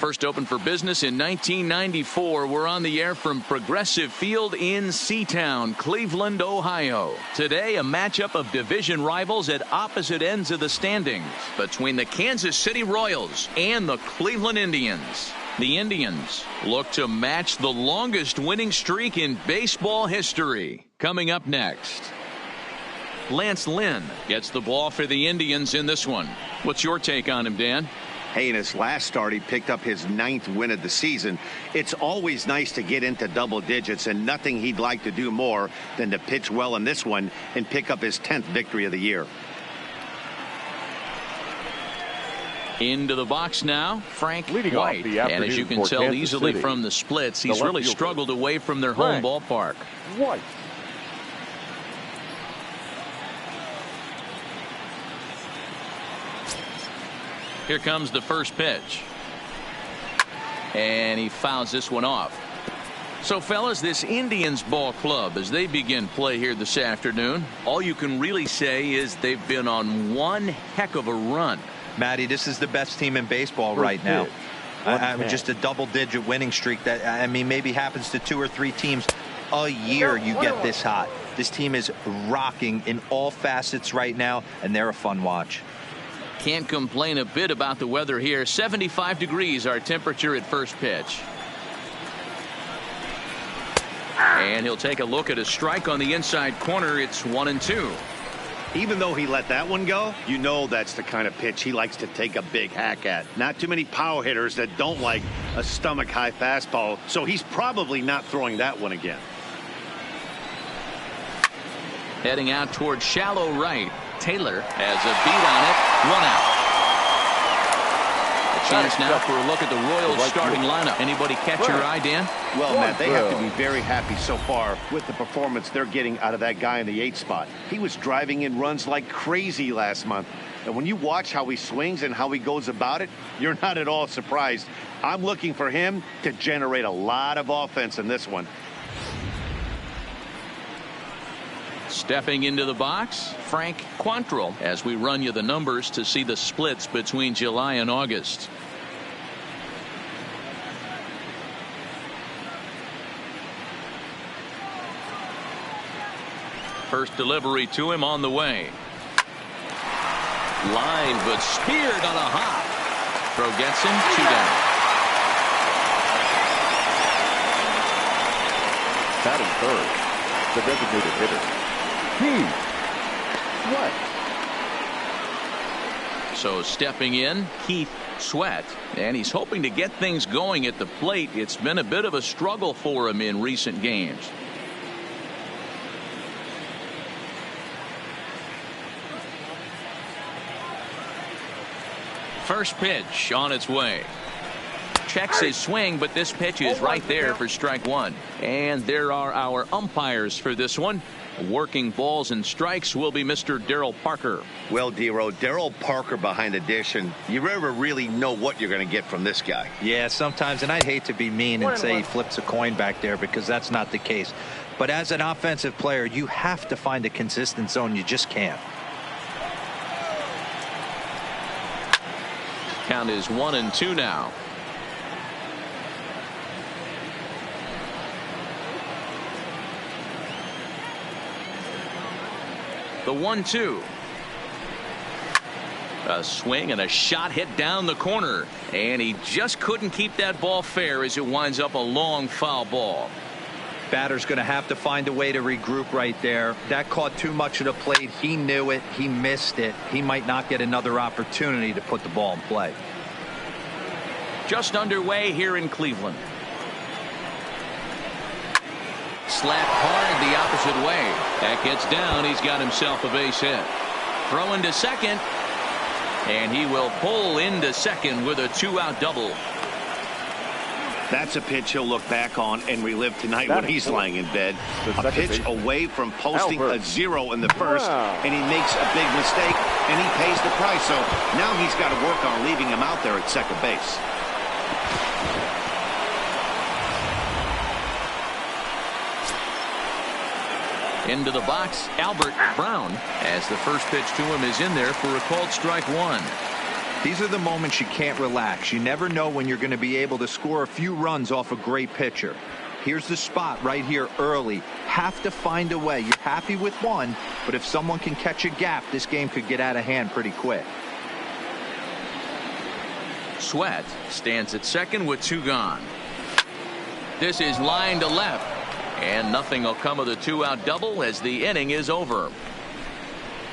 First opened for business in 1994. We're on the air from Progressive Field in Seatown, Cleveland, Ohio. Today, a matchup of division rivals at opposite ends of the standings between the Kansas City Royals and the Cleveland Indians. The Indians look to match the longest winning streak in baseball history. Coming up next, Lance Lynn gets the ball for the Indians in this one. What's your take on him, Dan? Hey, in his last start, he picked up his 9th win of the season. It's always nice to get into double digits, and nothing he'd like to do more than to pitch well in this one and pick up his 10th victory of the year. Into the box now, Frank Leading White. And as you can tell Kansas easily City, from the splits, he's really struggled away from their home ballpark. White. Here comes the first pitch. And he fouls this one off. So, fellas, this Indians ball club, as they begin play here this afternoon, all you can really say is they've been on one heck of a run. Matty, this is the best team in baseball right now. Just a double-digit winning streak that, I mean, maybe happens to 2 or 3 teams a year. You get this hot. This team is rocking in all facets right now, and they're a fun watch. Can't complain a bit about the weather here. 75 degrees our temperature at first pitch. And he'll take a look at a strike on the inside corner. It's 1-2. Even though he let that one go, you know that's the kind of pitch he likes to take a big hack at. Not too many power hitters that don't like a stomach-high fastball, so he's probably not throwing that one again. Heading out towards shallow right. Taylor has a beat on it. 1 out. A chance now for a look at the Royals starting lineup. Anybody catch your eye, Dan? Well, Matt, they have to be very happy so far with the performance they're getting out of that guy in the 8th spot. He was driving in runs like crazy last month. And when you watch how he swings and how he goes about it, you're not at all surprised. I'm looking for him to generate a lot of offense in this one. Stepping into the box, Frank Quantrill, as we run you the numbers to see the splits between July and August. First delivery to him on the way. Line, but speared on a hop. Throw gets him, 2 down. Batting third, the designated hitter, Sweat. So stepping in, Keith Sweat, and he's hoping to get things going at the plate. It's been a bit of a struggle for him in recent games. First pitch on its way. Checks his swing, but this pitch is right there for strike 1. And there are our umpires for this one. Working balls and strikes will be Mr. Darryl Parker. Well, D-Row, Darryl Parker behind the dish, and you never really know what you're going to get from this guy. Yeah, sometimes, and I'd hate to be mean and say he flips a coin back there, because that's not the case. But as an offensive player, you have to find a consistent zone. You just can't. Count is 1-2 now. The 1-2. A swing and a shot hit down the corner, and he just couldn't keep that ball fair as it winds up a long foul ball. Batter's going to have to find a way to regroup right there. That caught too much of the plate. He knew it. He missed it. He might not get another opportunity to put the ball in play. Just underway here in Cleveland. Slapped hard the opposite way. That gets down. He's got himself a base hit. Throw into second. And he will pull into second with a 2-out double. That's a pitch he'll look back on and relive tonight when he's lying in bed. A pitch away from posting a 0 in the first, and he makes a big mistake, and he pays the price. So now he's got to work on leaving him out there at second base. Into the box, Albert Brown, as the first pitch to him is in there for a called strike 1. These are the moments you can't relax. You never know when you're going to be able to score a few runs off a great pitcher. Here's the spot right here early. Have to find a way. You're happy with one, but if someone can catch a gap, this game could get out of hand pretty quick. Sweat stands at second with 2 gone. This is line to left, and nothing will come of the 2-out double as the inning is over.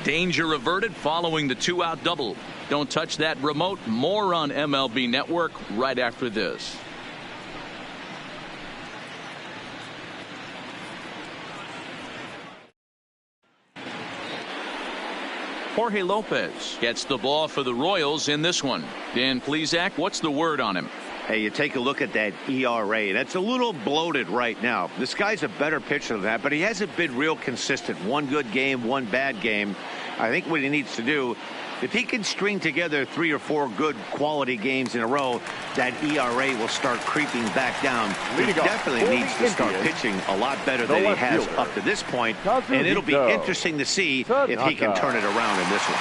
Danger averted following the 2-out double. Don't touch that remote. More on MLB Network right after this. Jorge Lopez gets the ball for the Royals in this one. Dan Plesac, what's the word on him? Hey, you take a look at that ERA. That's a little bloated right now. This guy's a better pitcher than that, but he hasn't been real consistent. One good game, one bad game. I think what he needs to do, if he can string together 3 or 4 good quality games in a row, that ERA will start creeping back down. He definitely needs to start pitching a lot better than he has up to this point, and it'll be interesting to see if he can turn it around in this one.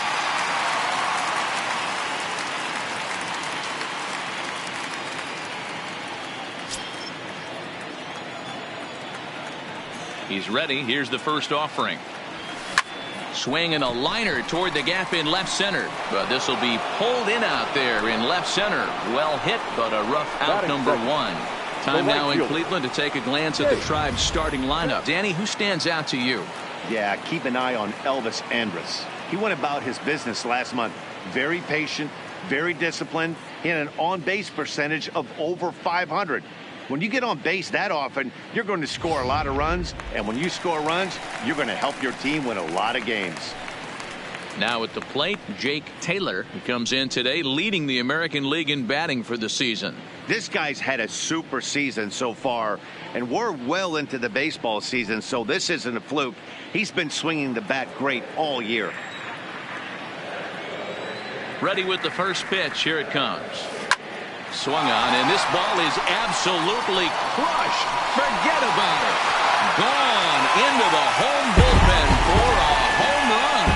He's ready. Here's the first offering. Swing and a liner toward the gap in left center, but this will be pulled in out there in left center. Well hit, but a rough out number 1. Time now in Cleveland to take a glance at the Tribe's starting lineup. Danny, who stands out to you? Yeah, keep an eye on Elvis Andrus. He went about his business last month. Very patient, very disciplined. He had an on-base percentage of over 500. When you get on base that often, you're going to score a lot of runs, and when you score runs, you're going to help your team win a lot of games. Now at the plate, Jake Taylor comes in today, leading the American League in batting for the season. This guy's had a super season so far, and we're well into the baseball season, so this isn't a fluke. He's been swinging the bat great all year. Ready with the first pitch. Here it comes. Swung on, and this ball is absolutely crushed. Forget about it. Gone into the home bullpen for a home run.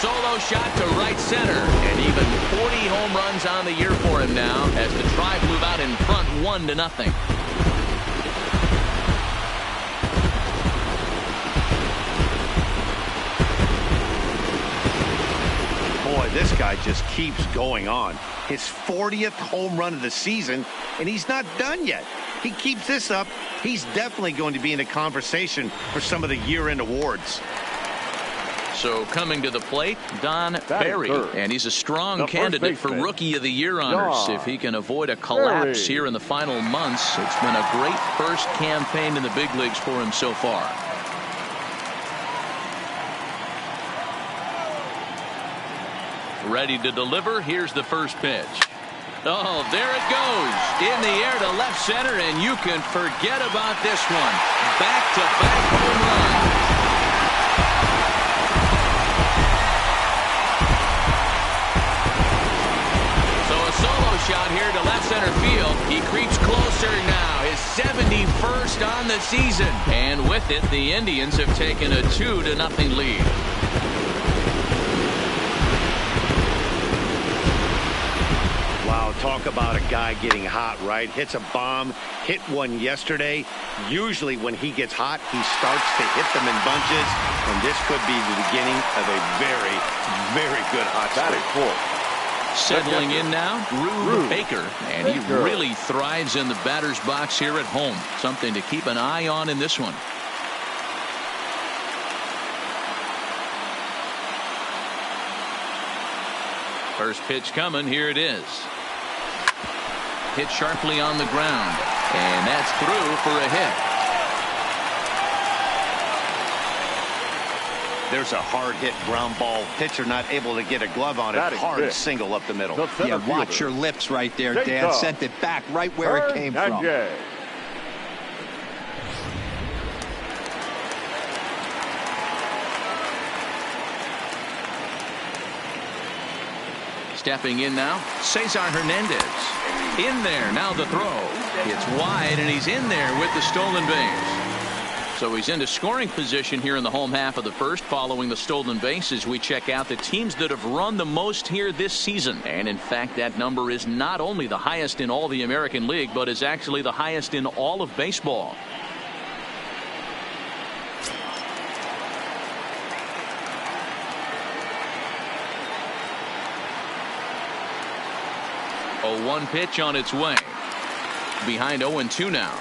Solo shot to right center, and even 40 home runs on the year for him now as the Tribe move out in front 1-0. Boy, this guy just keeps going on. His 40th home run of the season, and he's not done yet. He keeps this up, he's definitely going to be in the conversation for some of the year-end awards. So coming to the plate, Don Barry, and he's a strong candidate for Rookie of the Year honors if he can avoid a collapse here in the final months. It's been a great first campaign in the big leagues for him so far. Ready to deliver. Here's the first pitch. Oh, there it goes. In the air to left center, and you can forget about this one. Back-to-back home run. So a solo shot here to left center field. He creeps closer now. His 71st on the season. And with it, the Indians have taken a 2-0 lead. Wow, talk about a guy getting hot, right? Hits a bomb, hit one yesterday. Usually when he gets hot, he starts to hit them in bunches, and this could be the beginning of a very, very good hot streak. Settling in now, Rube Baker, and he really thrives in the batter's box here at home. Something to keep an eye on in this one. First pitch coming. Here it is. Hit sharply on the ground, and that's through for a hit. There's a hard hit ground ball. Pitcher not able to get a glove on it. Hard single up the middle. Yeah, watch your lips right there, Dan. Sent it back right where it came from. Stepping in now, Cesar Hernandez. In there, now the throw. It's wide, and he's in there with the stolen base. So he's into scoring position here in the home half of the first following the stolen base as we check out the teams that have run the most here this season. And in fact, that number is not only the highest in all the American League, but is actually the highest in all of baseball. A 1 pitch on its way. Behind 0-2 now.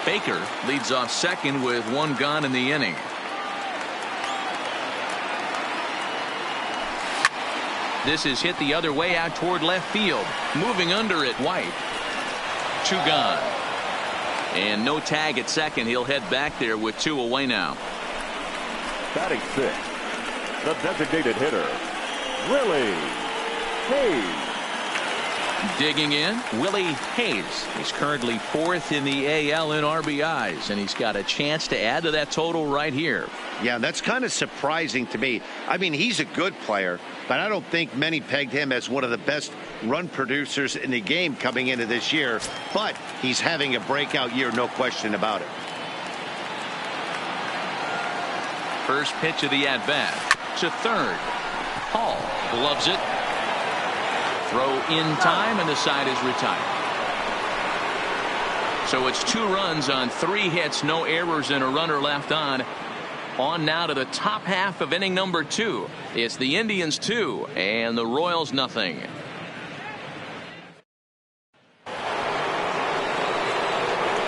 Baker leads off second with 1 gone in the inning. This is hit the other way out toward left field. Moving under it, White. 2 gone. And no tag at second. He'll head back there with 2 away now. Batting 6, the designated hitter, Willie Hayes. Digging in, Willie Hayes. He's currently 4th in the AL in RBIs, and he's got a chance to add to that total right here. Yeah, that's kind of surprising to me. I mean, he's a good player, but I don't think many pegged him as one of the best run producers in the game coming into this year. But he's having a breakout year, no question about it. First pitch of the at-bat to third. Hall gloves it. Throw in time, and the side is retired. So it's 2 runs on 3 hits, no errors, and a runner left on. On now to the top half of inning number 2. It's the Indians 2 and the Royals nothing.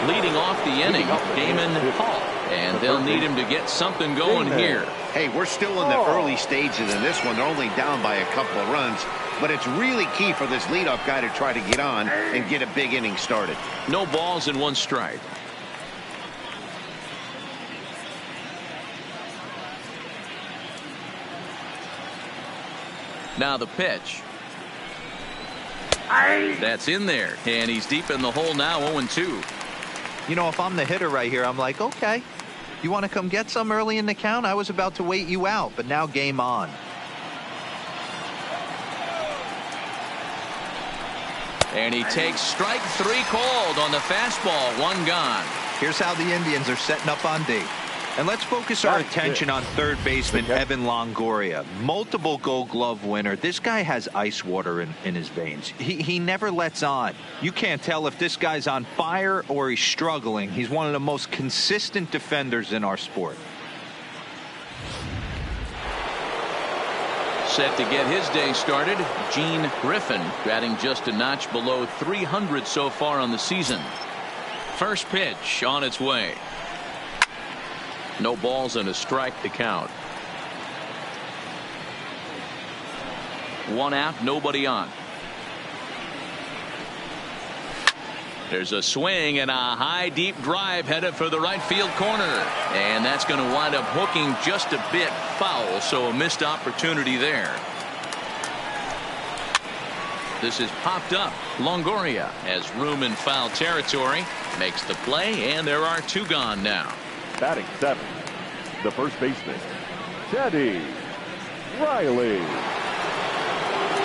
Leading off the inning, Damon Hall. And they'll need him to get something going here. Hey, we're still in the early stages in this one. They're only down by a couple of runs. But it's really key for this leadoff guy to try to get on and get a big inning started. No balls and 1 strike. Now the pitch. That's in there. And he's deep in the hole now, 0-2. You know, if I'm the hitter right here, I'm like, okay, you want to come get some early in the count? I was about to wait you out, but now game on. And he takes strike 3 called on the fastball. 1 gone. Here's how the Indians are setting up on D. And let's focus our attention on third baseman Evan Longoria. Multiple Gold Glove winner. This guy has ice water in his veins. He never lets on. You can't tell if this guy's on fire or he's struggling. He's one of the most consistent defenders in our sport. Set to get his day started, Gene Griffin, batting just a notch below 300 so far on the season. First pitch on its way. No balls and a strike to count. 1 out, nobody on. There's a swing and a high deep drive headed for the right field corner, and that's going to wind up hooking just a bit foul, so a missed opportunity there. This is popped up. Longoria has room in foul territory, makes the play, and there are 2 gone now. Batting 7, the first baseman, Teddy Riley.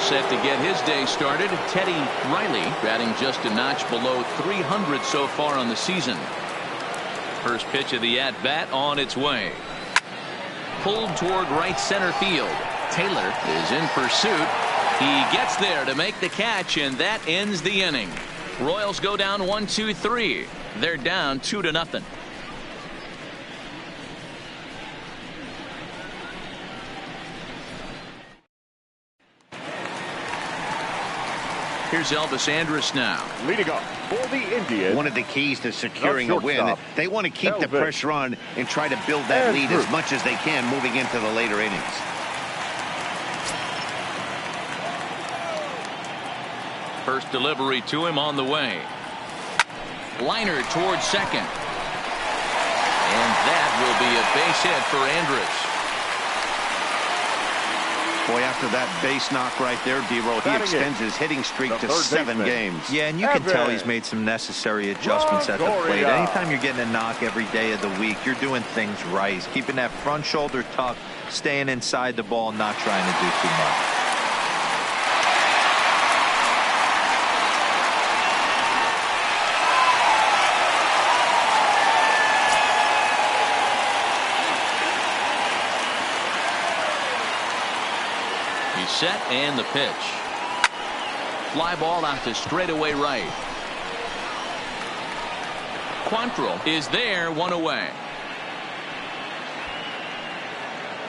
Set to get his day started, Teddy Riley, batting just a notch below 300 so far on the season. First pitch of the at-bat on its way. Pulled toward right center field. Taylor is in pursuit. He gets there to make the catch, and that ends the inning. Royals go down 1-2-3. They're down 2-0. Here's Elvis Andrus now. Leading up for the Indians. One of the keys to securing a win. They want to keep the pressure on and try to build that lead as much as they can moving into the later innings. First delivery to him on the way. Liner towards second. And that will be a base hit for Andrus. Boy, after that base knock right there, D-Roll, he extends his hitting streak to 7 games. Yeah, and you can tell he's made some necessary adjustments at the plate. Anytime you're getting a knock every day of the week, you're doing things right. He's keeping that front shoulder tucked, staying inside the ball, not trying to do too much. Set and the pitch. Fly ball out to straightaway right. Quantrill is there, 1 away.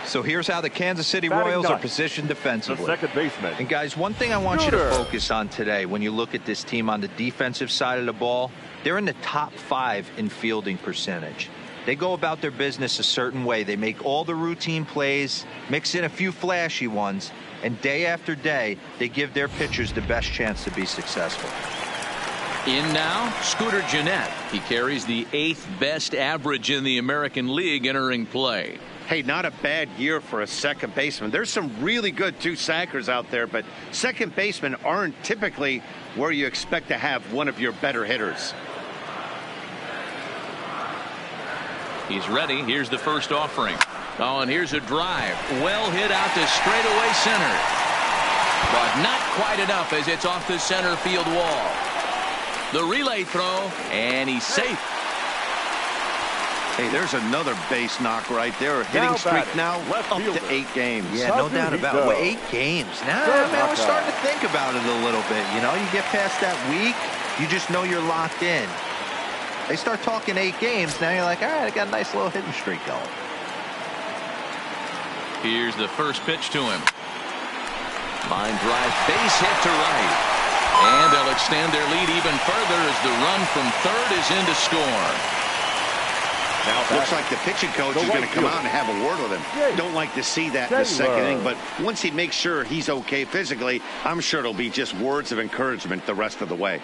So here's how the Kansas City Royals are positioned defensively. The second baseman. And guys, one thing I want you to focus on today when you look at this team on the defensive side of the ball, they're in the top 5 in fielding percentage. They go about their business a certain way. They make all the routine plays, mix in a few flashy ones, and day after day, they give their pitchers the best chance to be successful. In now, Scooter Gennett. He carries the 8th best average in the American League entering play. Hey, not a bad year for a second baseman. There's some really good two-sackers out there, but second basemen aren't typically where you expect to have one of your better hitters. He's ready. Here's the first offering. Oh, and here's a drive. Well hit out to straightaway center. But not quite enough as it's off the center field wall. The relay throw, and he's safe. Hey, there's another base knock right there. Hitting streak now up to 8 games. Yeah, no doubt about it. 8 games. Now, man, we're starting to think about it a little bit. You know, you get past that week, you just know you're locked in. They start talking 8 games, now you're like, all right, I got a nice little hitting streak going. Here's the first pitch to him. Line drive, base hit to right. And they'll extend their lead even further as the run from third is in to score. Now, looks like the pitching coach is going to come out and have a word with him. Don't like to see that in the second inning, but once he makes sure he's okay physically, I'm sure it'll be just words of encouragement the rest of the way.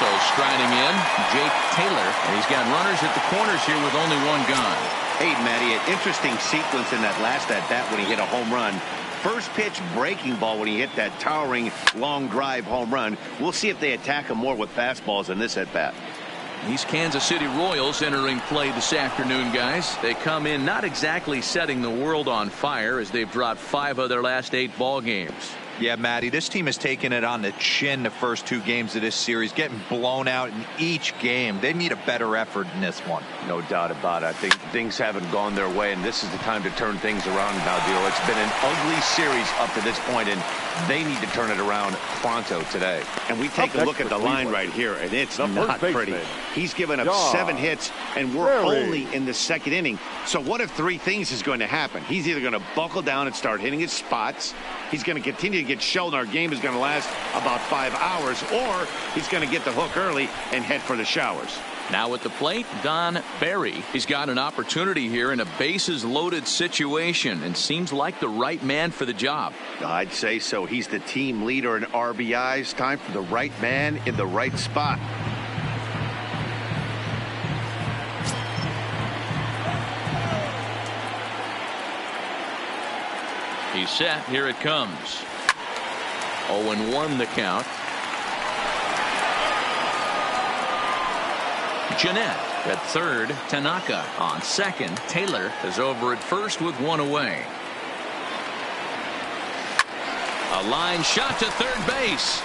So striding in, Jake Taylor, and he's got runners at the corners here with only 1 gone. Hey, Matty, an interesting sequence in that last at-bat when he hit a home run. First pitch breaking ball when he hit that towering long drive home run. We'll see if they attack him more with fastballs in this at-bat. These Kansas City Royals entering play this afternoon, guys. They come in not exactly setting the world on fire as they've dropped 5 of their last 8 ball games. Yeah, Matty, this team has taken it on the chin the first 2 games of this series, getting blown out in each game. They need a better effort in this one. No doubt about it. I think things haven't gone their way, and this is the time to turn things around now, Dio. It's been an ugly series up to this point, and they need to turn it around pronto today. And we take a look at the line right here, and it's not pretty. He's given up 7 hits, and we're only in the second inning. So what if 3 things is going to happen? He's either going to buckle down and start hitting his spots, he's going to continue to get shelled, and our game is going to last about 5 hours, or he's going to get the hook early and head for the showers. Now at the plate, Don Barry. He's got an opportunity here in a bases loaded situation and seems like the right man for the job. I'd say so. He's the team leader in RBIs. Time for the right man in the right spot. He's set. Here it comes. 0-1 the count. Gennett at third. Tanaka on second. Taylor is over at first with 1 away. A line shot to third base.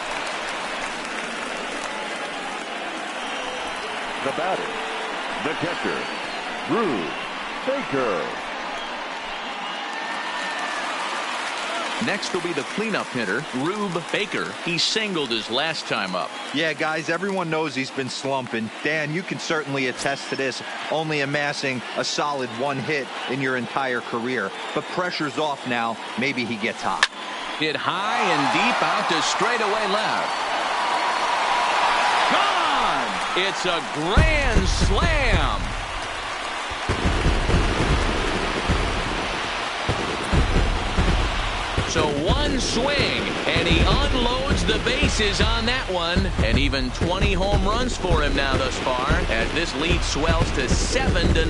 The batter, the catcher, Rube Baker. Next will be the cleanup hitter, Rube Baker. He singled his last time up. Yeah, guys, everyone knows he's been slumping. Dan, you can certainly attest to this, only amassing a solid 1 hit in your entire career. But pressure's off now. Maybe he gets hot. Hit high and deep out to straightaway left. Gone! It's a grand slam. So one swing, and he unloads the bases on that one. And even 20 home runs for him now thus far, as this lead swells to 7-0.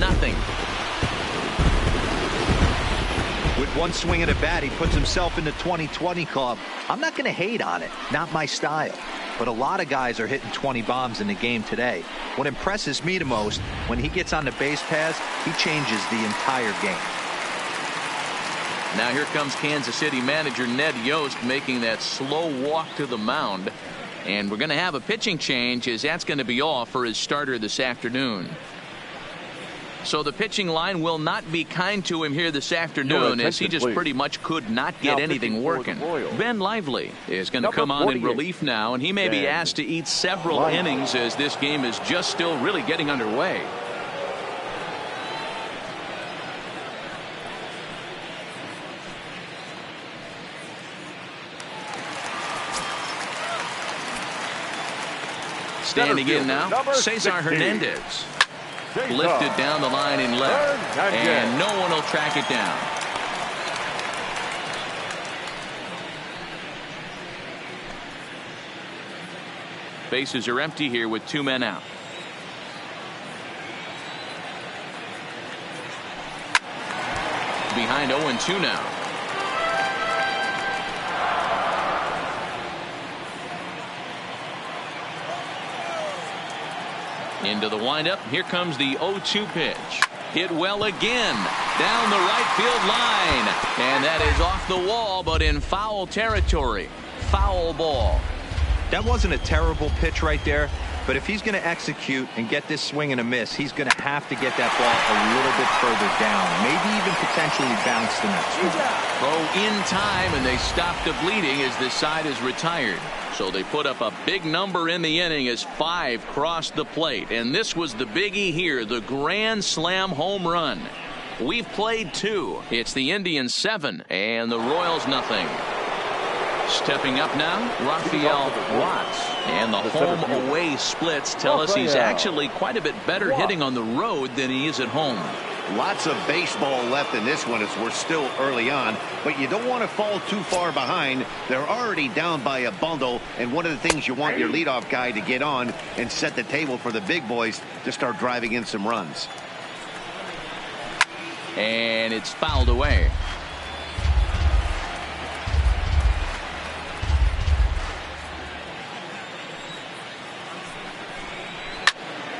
With one swing at a bat, he puts himself in the 2020 club. I'm not going to hate on it. Not my style. But a lot of guys are hitting 20 bombs in the game today. What impresses me the most, when he gets on the base paths, he changes the entire game. Now here comes Kansas City manager Ned Yost making that slow walk to the mound. And we're going to have a pitching change, as that's going to be all for his starter this afternoon. So the pitching line will not be kind to him here this afternoon, as he just pretty much could not get anything working. Ben Lively is going to come on in relief now, and he may be asked to eat several innings, as this game is just still really getting underway. Standing in now, Cesar Hernandez. Lifted down the line in left, and no one will track it down. Bases are empty here with 2 men out. Behind 0-2 now. Into the windup. Here comes the 0-2 pitch. Hit well again. Down the right field line. And that is off the wall, but in foul territory. Foul ball. That wasn't a terrible pitch right there, but if he's going to execute and get this swing and a miss, he's going to have to get that ball a little bit further down. Maybe even potentially bounce the next one. Throw in time, and they stop the bleeding as this side is retired. So they put up a big number in the inning as 5 crossed the plate. And this was the biggie here, the grand slam home run. We've played 2. It's the Indians 7 and the Royals nothing. Stepping up now, Rafael Watts. And the home-away splits tell us he's actually quite a bit better hitting on the road than he is at home. Lots of baseball left in this one as we're still early on, but you don't want to fall too far behind. They're already down by a bundle, and one of the things you want your leadoff guy to get on and set the table for the big boys to start driving in some runs. And it's fouled away.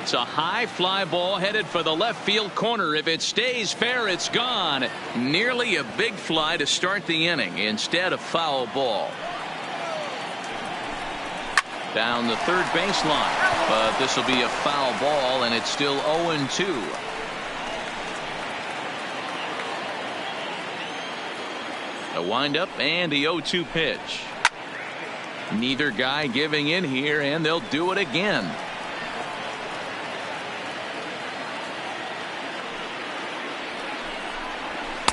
It's a high fly ball headed for the left field corner. If it stays fair, it's gone. Nearly a big fly to start the inning instead of foul ball. Down the third baseline, but this will be a foul ball, and it's still 0-2. A windup and the 0-2 pitch. Neither guy giving in here, and they'll do it again.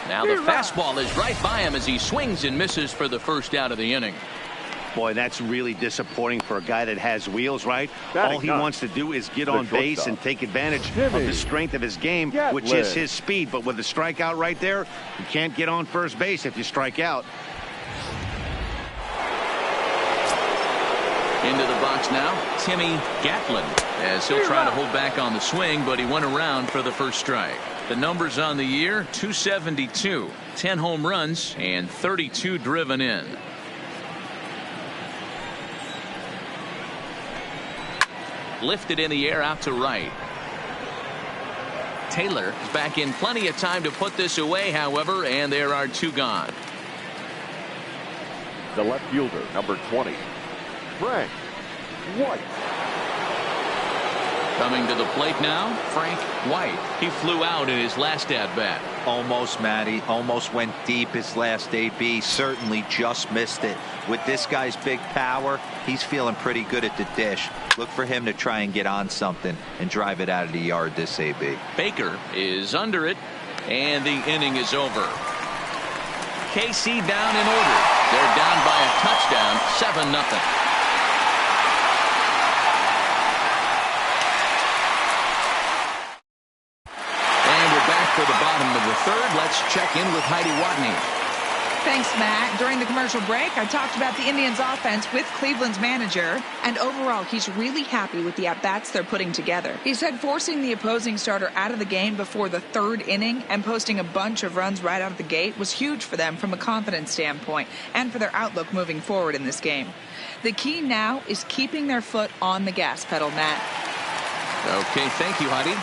Now the fastball is right by him as he swings and misses for the first out of the inning. Boy, that's really disappointing for a guy that has wheels, right? All he wants to do is get on base and take advantage of the strength of his game, which is his speed. But with the strikeout right there, you can't get on first base if you strike out. Into the box now, Timmy Gatlin, as he'll try to hold back on the swing, but he went around for the first strike. The numbers on the year, 272, 10 home runs, and 32 driven in. Lifted in the air out to right. Taylor is back in plenty of time to put this away, however, and there are 2 gone. The left fielder, number 20, Frank White. Coming to the plate now, Frank White. He flew out in his last at-bat. Almost, Matty. Almost went deep his last AB. Certainly just missed it. With this guy's big power, he's feeling pretty good at the dish. Look for him to try and get on something and drive it out of the yard this AB. Baker is under it, and the inning is over. KC down in order. They're down by a touchdown, 7-0. For the bottom of the third, let's check in with Heidi Watney. Thanks, Matt. During the commercial break, I talked about the Indians' offense with Cleveland's manager, and overall, he's really happy with the at-bats they're putting together. He said forcing the opposing starter out of the game before the third inning and posting a bunch of runs right out of the gate was huge for them from a confidence standpoint and for their outlook moving forward in this game. The key now is keeping their foot on the gas pedal, Matt. Okay, thank you, Heidi.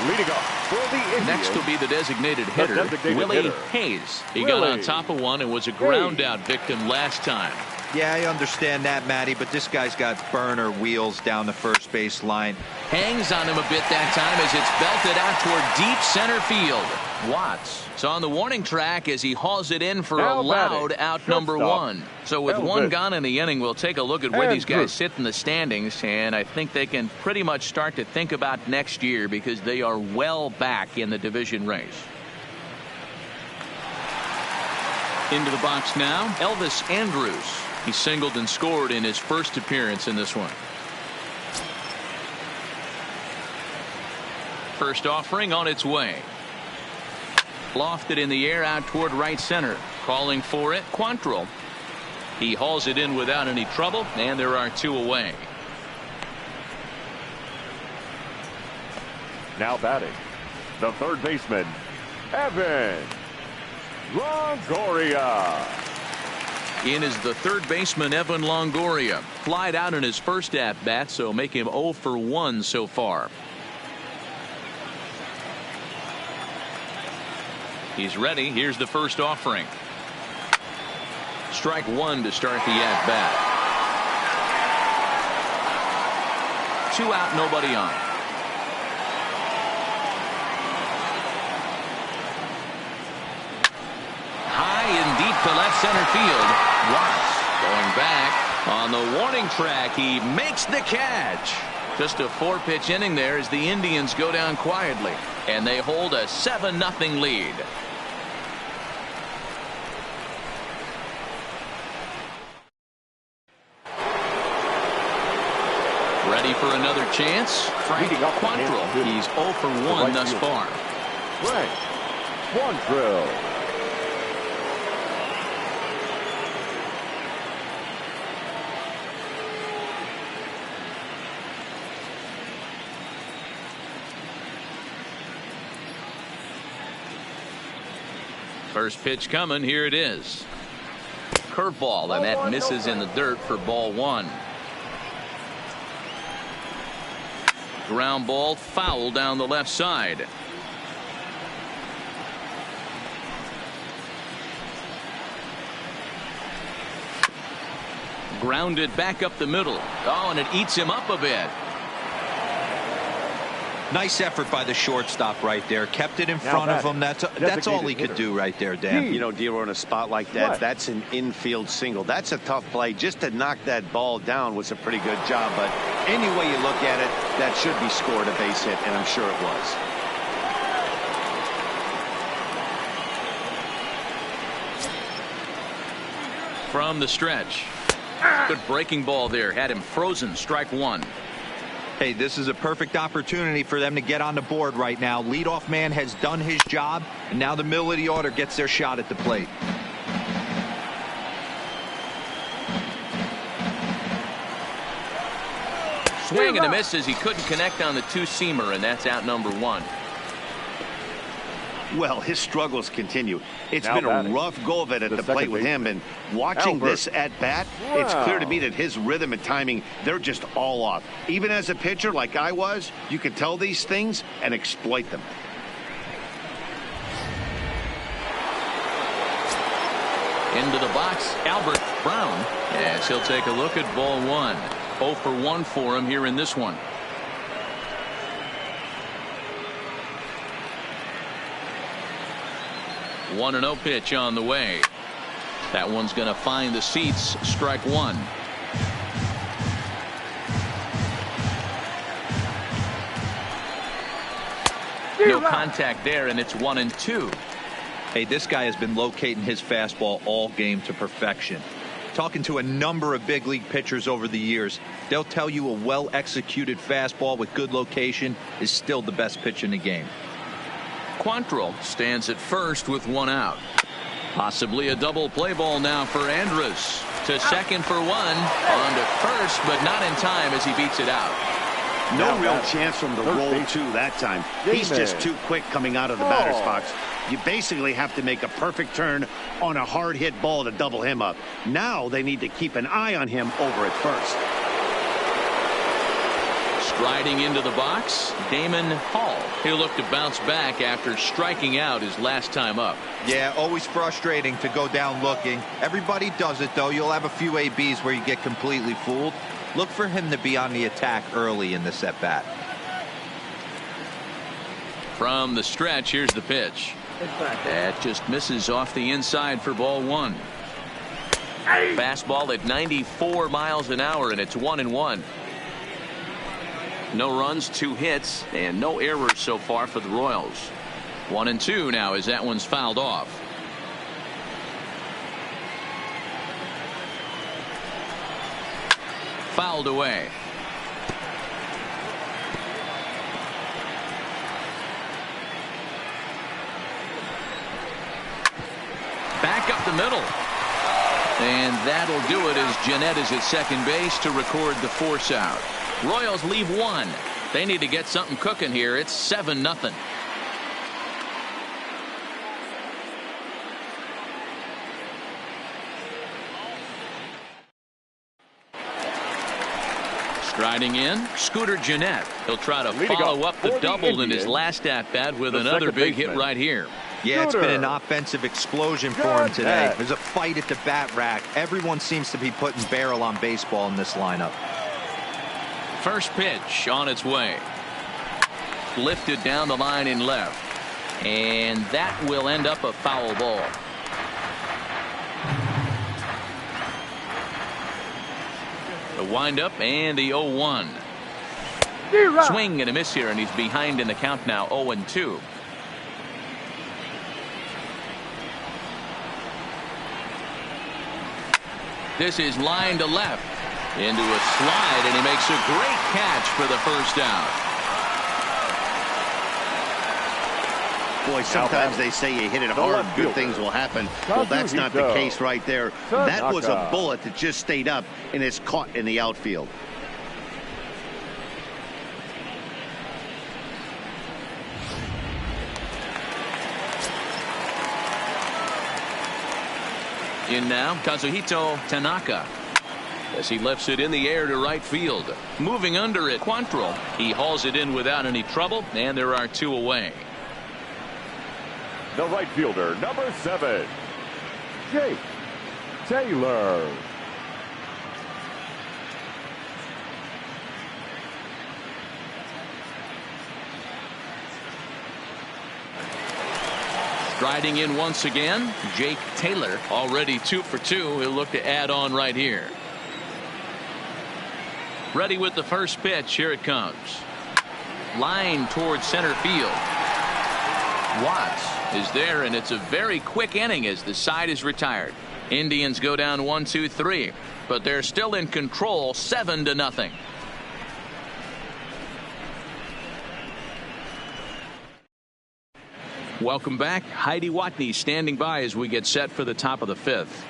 Leading off for the Indians. Next will be the designated hitter, Willie Hayes. He got on top of one and was a ground-out victim last time. Yeah, I understand that, Matty, but this guy's got burner wheels down the first base line. Hangs on him a bit that time as it's belted out toward deep center field. Watts is on the warning track as he hauls it in for a loud out number one. So with one gone in the inning, we'll take a look at where these guys sit in the standings, and I think they can pretty much start to think about next year because they are well back in the division race. Into the box now, Elvis Andrus. He singled and scored in his first appearance in this one. First offering on its way. Lofted in the air out toward right center. Calling for it, Quantrill. He hauls it in without any trouble, and there are two away. Now batting, the third baseman, Evan Longoria. In is the third baseman, Evan Longoria. Flied out in his first at-bat, so make him 0 for 1 so far. He's ready. Here's the first offering. Strike one to start the at-bat. 2 out, nobody on. High and deep to left center field. Watts going back on the warning track. He makes the catch. Just a 4-pitch inning there as the Indians go down quietly, and they hold a 7-0 lead. Ready for another chance? Frank Quantrill. He's 0 for 1 thus far. Frank Quantrill. First pitch coming. Here it is. Curveball, and that misses in the dirt for ball one. Ground ball foul down the left side. Grounded back up the middle. Oh, and it eats him up a bit. Nice effort by the shortstop right there. Kept it in front of him. That's all he could do right there, Dan. You know, Dero, in a spot like that, that's an infield single. That's a tough play. Just to knock that ball down was a pretty good job. But any way you look at it, that should be scored a base hit, and I'm sure it was. From the stretch. Good breaking ball there. Had him frozen. Strike one. Hey, this is a perfect opportunity for them to get on the board right now. Leadoff man has done his job, and now the middle of the order gets their shot at the plate. Swing and a miss as he couldn't connect on the two-seamer, and that's out number one. Well, his struggles continue. It's been a rough go of it at the plate with him, and watching this at bat, it's clear to me that his rhythm and timing, they're just all off. Even as a pitcher like I was, you could tell these things and exploit them. Into the box, Albert Brown. Yes, he'll take a look at ball one. 0 for 1 for him here in this one. One and 0 pitch on the way. That one's going to find the seats. Strike one. No contact there, and it's 1-2. Hey, this guy has been locating his fastball all game to perfection. Talking to a number of big league pitchers over the years, they'll tell you a well-executed fastball with good location is still the best pitch in the game. Quantrill stands at first with one out. Possibly a double play ball now for Andrus. To second for one. On to first, but not in time as he beats it out. No real chance from the roll two that time. He's just too quick coming out of the batter's box. You basically have to make a perfect turn on a hard hit ball to double him up. Now they need to keep an eye on him over at first. Striding into the box, Damon Hall. He'll look to bounce back after striking out his last time up. Yeah, always frustrating to go down looking. Everybody does it, though. You'll have a few ABs where you get completely fooled. Look for him to be on the attack early in this at-bat. From the stretch, here's the pitch. That just misses off the inside for ball one. Fastball at 94 miles an hour, and it's 1-1. No runs, 2 hits, and no errors so far for the Royals. 1-2 now as that one's fouled off. Fouled away. Back up the middle. And that'll do it as Jeanette is at second base to record the force out. Royals leave 1. They need to get something cooking here. It's 7-0. Striding in, Scooter Jeanette. He'll try to follow up the double in his last at-bat with another big hit right here. Yeah, it's been an offensive explosion for him today. There's a fight at the bat rack. Everyone seems to be putting barrel on baseball in this lineup. First pitch on its way. Lifted down the line in left. And that will end up a foul ball. The windup and the 0-1. Swing and a miss here, and he's behind in the count now, 0-2. This is line to left. Into a slide, and he makes a great catch for the first out. Boy, sometimes they say you hit it hard, good things will happen. Well, that's not the case right there. That was a bullet that just stayed up and is caught in the outfield. In now, Kazuhito Tanaka. As he lifts it in the air to right field. Moving under it, Quantrill. He hauls it in without any trouble, and there are 2 away. The right fielder, number 7, Jake Taylor. Striding in once again, Jake Taylor. Already 2 for 2. He'll look to add on right here. Ready with the first pitch. Here it comes. Line towards center field. Watts is there, and it's a very quick inning as the side is retired. Indians go down 1-2-3, but they're still in control, 7-0. Welcome back. Heidi Watney standing by as we get set for the top of the 5th.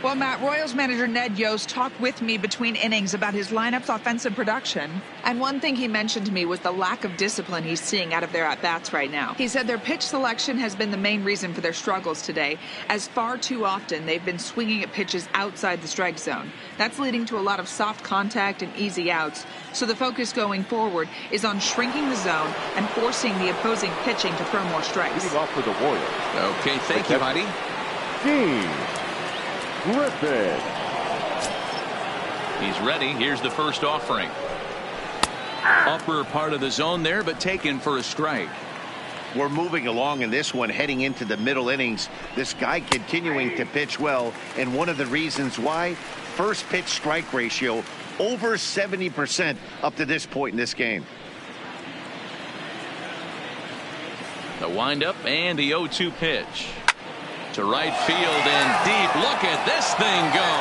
Well, Matt, Royals manager Ned Yost talked with me between innings about his lineup's offensive production. And one thing he mentioned to me was the lack of discipline he's seeing out of their at-bats right now. He said their pitch selection has been the main reason for their struggles today, as far too often they've been swinging at pitches outside the strike zone. That's leading to a lot of soft contact and easy outs. So the focus going forward is on shrinking the zone and forcing the opposing pitching to throw more strikes. Leading off for the Warriors. Okay, thank you, Heidi. Dean Griffin. He's ready. Here's the first offering. Upper part of the zone there, but taken for a strike. We're moving along in this one, heading into the middle innings. This guy continuing to pitch well, and one of the reasons why, first pitch strike ratio over 70% up to this point in this game. The windup and the 0-2 pitch. To right field and deep. Look at this thing go.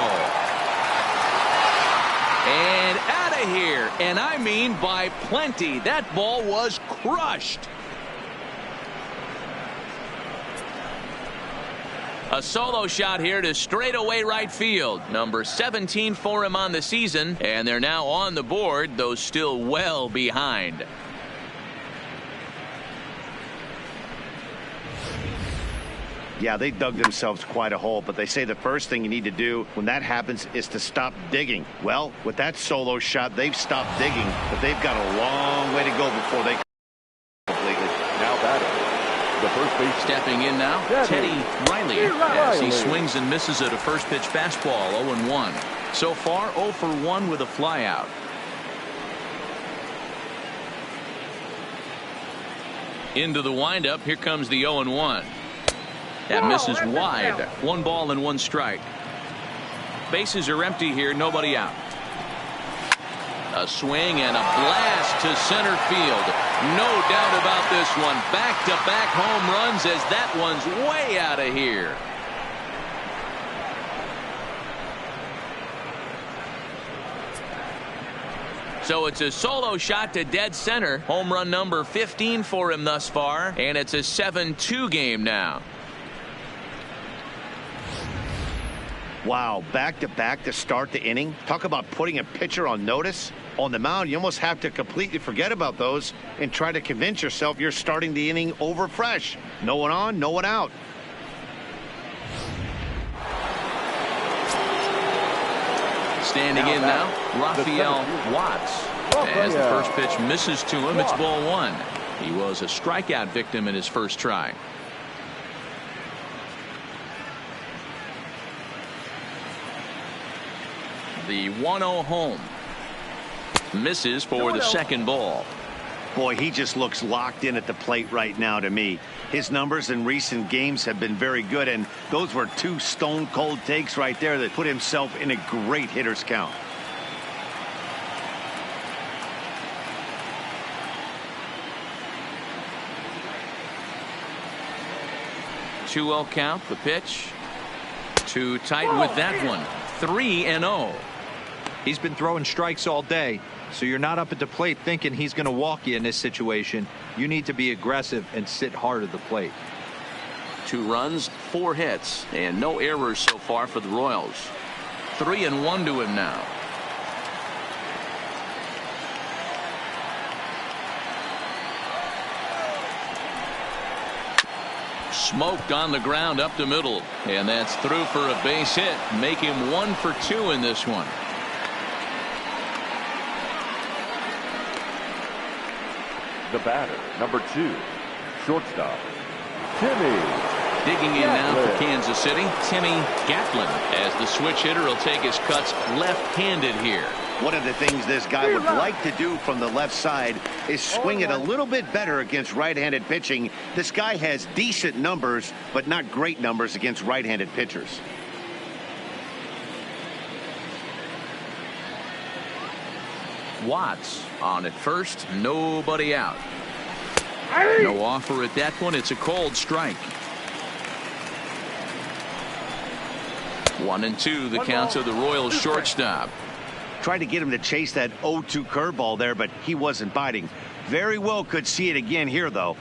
And out of here. And I mean by plenty. That ball was crushed. A solo shot here to straightaway right field. Number 17 for him on the season, and they're now on the board, though still well behind. Yeah, they dug themselves quite a hole, but they say the first thing you need to do when that happens is to stop digging. Well, with that solo shot, they've stopped digging, but they've got a long way to go before they completely. Now batting, the first base. Stepping in now, Teddy Riley, as he swings and misses at a first pitch fastball, 0-1. So far, 0 for 1 with a flyout. Into the windup, here comes the 0-1. That misses wide. 1 ball and 1 strike. Bases are empty here, nobody out. A swing and a blast to center field. No doubt about this one. Back-to-back home runs as that one's way out of here. So it's a solo shot to dead center. Home run number 15 for him thus far, and it's a 7-2 game now. Wow, back-to-back to start the inning. Talk about putting a pitcher on notice. On the mound, you almost have to completely forget about those and try to convince yourself you're starting the inning over fresh. No one on, no one out. Standing in now, Raphael Watts. As the first pitch misses to him, it's ball 1. He was a strikeout victim in his first try. The 1-0 home. Misses for the second ball. Boy, he just looks locked in at the plate right now to me. His numbers in recent games have been very good, and those were 2 stone-cold takes right there that put himself in a great hitter's count. Two-0 count, the pitch. Too tight with that one. 3-0. He's been throwing strikes all day, so you're not up at the plate thinking he's going to walk you in this situation. You need to be aggressive and sit hard at the plate. 2 runs, 4 hits, and no errors so far for the Royals. 3-1 to him now. Smoked on the ground up the middle, and that's through for a base hit. Make him 1 for 2 in this one. The batter, number 2, shortstop, Timmy. Digging in now for Kansas City, Timmy Gatlin, as the switch hitter will take his cuts left-handed here. One of the things this guy would like to do from the left side is swing it a little bit better against right-handed pitching. This guy has decent numbers, but not great numbers against right-handed pitchers. Watts on at first, nobody out. No offer at that one. It's a cold strike. 1-2 the counts of the Royals shortstop. Tried to get him to chase that 0-2 curveball there, but he wasn't biting. Very well could see it again here, though.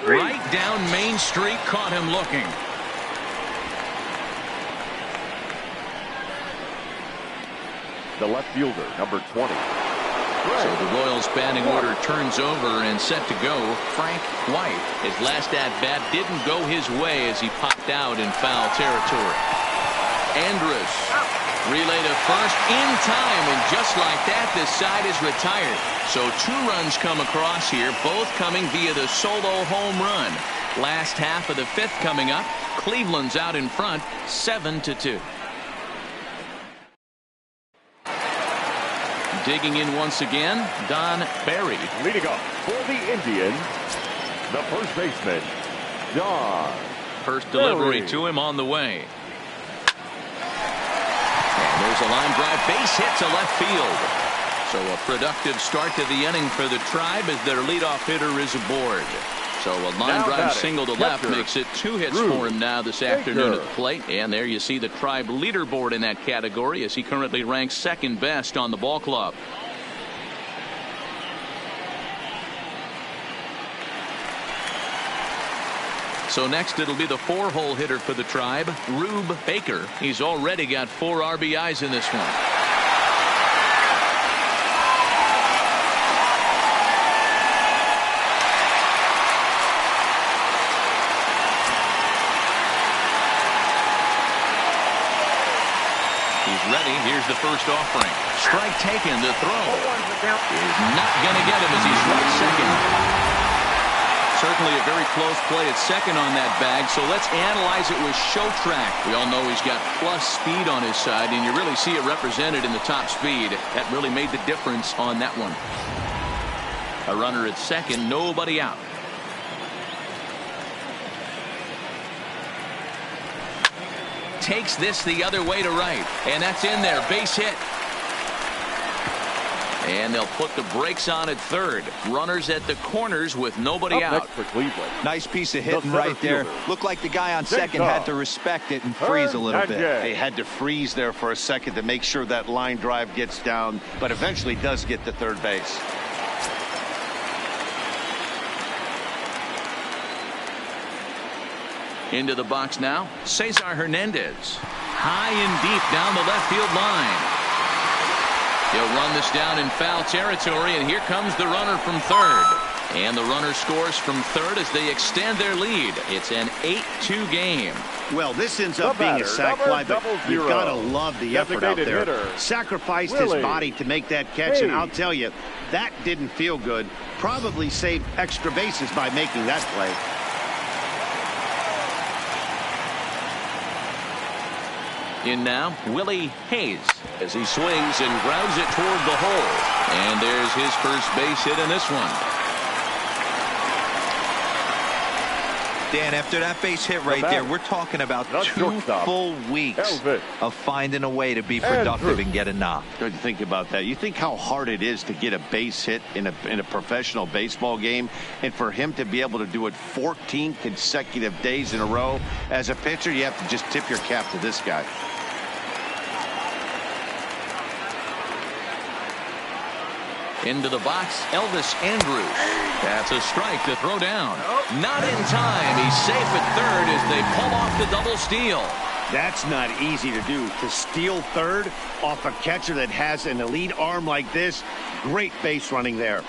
Right down Main Street, caught him looking. The left fielder, number 20. So the Royals batting order turns over and set to go. Frank White, his last at-bat didn't go his way as he popped out in foul territory. Andrus relay to first in time, and just like that, this side is retired. So 2 runs come across here, both coming via the solo home run. Last half of the 5th coming up. Cleveland's out in front, 7-2. Digging in once again, Don Barry. Leading off for the Indians, the first baseman, Don. First delivery to him on the way. And there's a line drive, base hit to left field. So a productive start to the inning for the Tribe as their leadoff hitter is aboard. So a line drive single to left makes it 2 hits for him now this afternoon at the plate. And there you see the Tribe leaderboard in that category as he currently ranks 2nd best on the ball club. So next it'll be the 4-hole hitter for the Tribe, Rube Baker. He's already got 4 RBIs in this one. He's ready. Here's the first offering. Strike taken. The throw is not going to get him as he strikes second. Certainly a very close play at second on that bag. So let's analyze it with show track. We all know he's got plus speed on his side, and you really see it represented in the top speed. That really made the difference on that one. A runner at second, nobody out. Takes this the other way to right, and that's in there. Base hit. And they'll put the brakes on at third. Runners at the corners with nobody out. Next for Cleveland. Nice piece of hitting right there. Looked like the guy on second had to respect it and freeze a little bit. He had to freeze there for a second to make sure that line drive gets down, but eventually does get to third base. Into the box now, Cesar Hernandez. High and deep down the left field line. He'll run this down in foul territory, and here comes the runner from third. And the runner scores from third as they extend their lead. It's an 8-2 game. Well, this ends up being a sac fly, but you've got to love the effort out there. Sacrificed his body to make that catch, and I'll tell you, that didn't feel good. Probably saved extra bases by making that play. In now, Willie Hayes as he swings and grounds it toward the hole. And there's his first base hit in this one. Dan, after that base hit right there, we're talking about 2 full weeks of finding a way to be productive and get a knock. Good to think about that. You think how hard it is to get a base hit in a professional baseball game, and for him to be able to do it 14 consecutive days in a row. As a pitcher, you have to just tip your cap to this guy. Into the box, Elvis Andrus. That's a strike to throw down. Not in time. He's safe at third as they pull off the double steal. That's not easy to do. To steal third off a catcher that has an elite arm like this. Great base running there.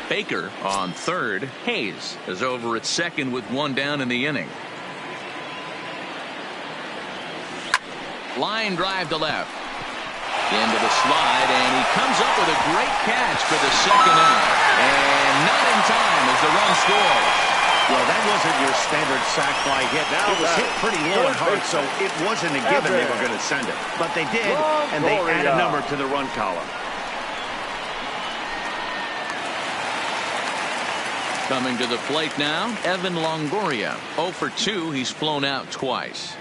Baker on third. Hayes is over at second with 1 down in the inning. Line drive to left. Into the slide, and he comes up with a great catch for the second out. And not in time as the run scores. Well, that wasn't your standard sac fly hit. It was hit pretty low and hard, so it wasn't a given they were going to send it. But they did, and they add a number to the run column. Coming to the plate now, Evan Longoria. 0 for 2. He's flown out twice.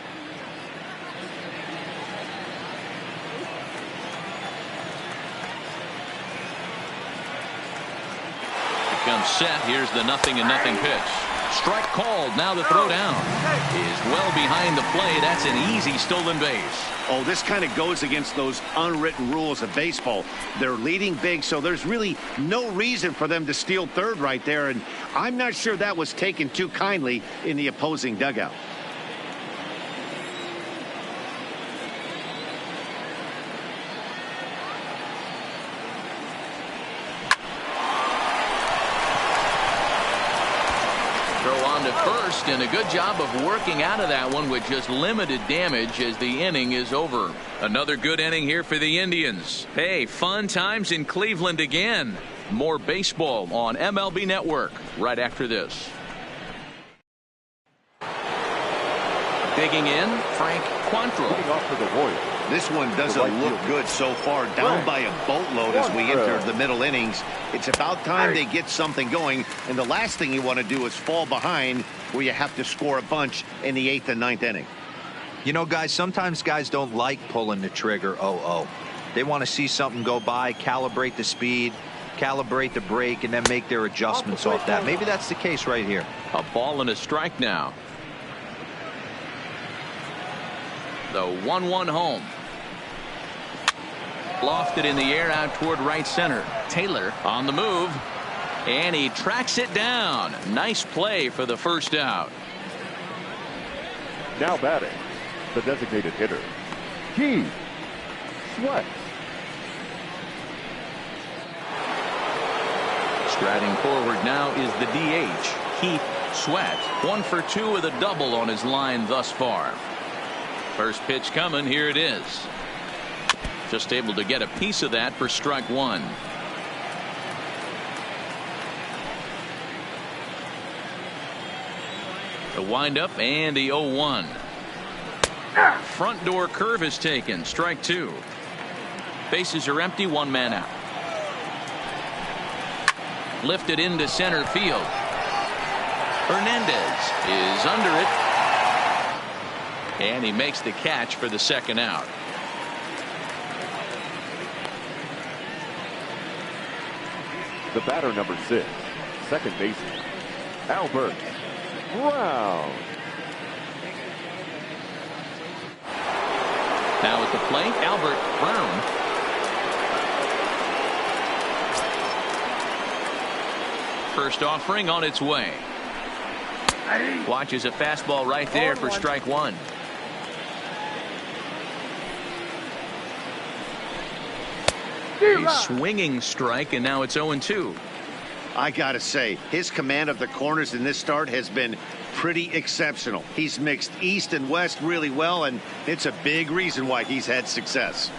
Comes set. Here's the 0-0 pitch. Strike called. Now the throw down is well behind the play. That's an easy stolen base. Oh, this kind of goes against those unwritten rules of baseball. They're leading big, so there's really no reason for them to steal third right there, and I'm not sure that was taken too kindly in the opposing dugout. First, and a good job of working out of that one with just limited damage as the inning is over. Another good inning here for the Indians. Hey, fun times in Cleveland again. More baseball on MLB Network right after this. Digging in, Frank Quantrill. Off for the Royals. This one doesn't look good so far. Down by a boatload as we enter the middle innings. It's about time they get something going. And the last thing you want to do is fall behind where you have to score a bunch in the 8th and 9th inning. You know, guys, sometimes guys don't like pulling the trigger 0-0. They want to see something go by, calibrate the speed, calibrate the brake, and then make their adjustments off that. Maybe that's the case right here. A ball and a strike now. The 1-1 home. Lofted in the air out toward right center. Taylor on the move. And he tracks it down. Nice play for the first out. Now batting, the designated hitter, Keith Sweat. Striding forward now is the DH, Keith Sweat. 1 for 2 with a double on his line thus far. First pitch coming. Here it is. Just able to get a piece of that for strike 1. The windup and the 0-1. Front door curve is taken. Strike 2. Bases are empty. 1 man out. Lifted into center field. Hernandez is under it. And he makes the catch for the second out. The batter, number 6, second baseman, Albert Brown. Now at the plate, Albert Brown. First offering on its way. Watches a fastball right there for strike 1. A swinging strike, and now it's 0-2. I gotta say, his command of the corners in this start has been pretty exceptional. He's mixed east and west really well, and it's a big reason why he's had success.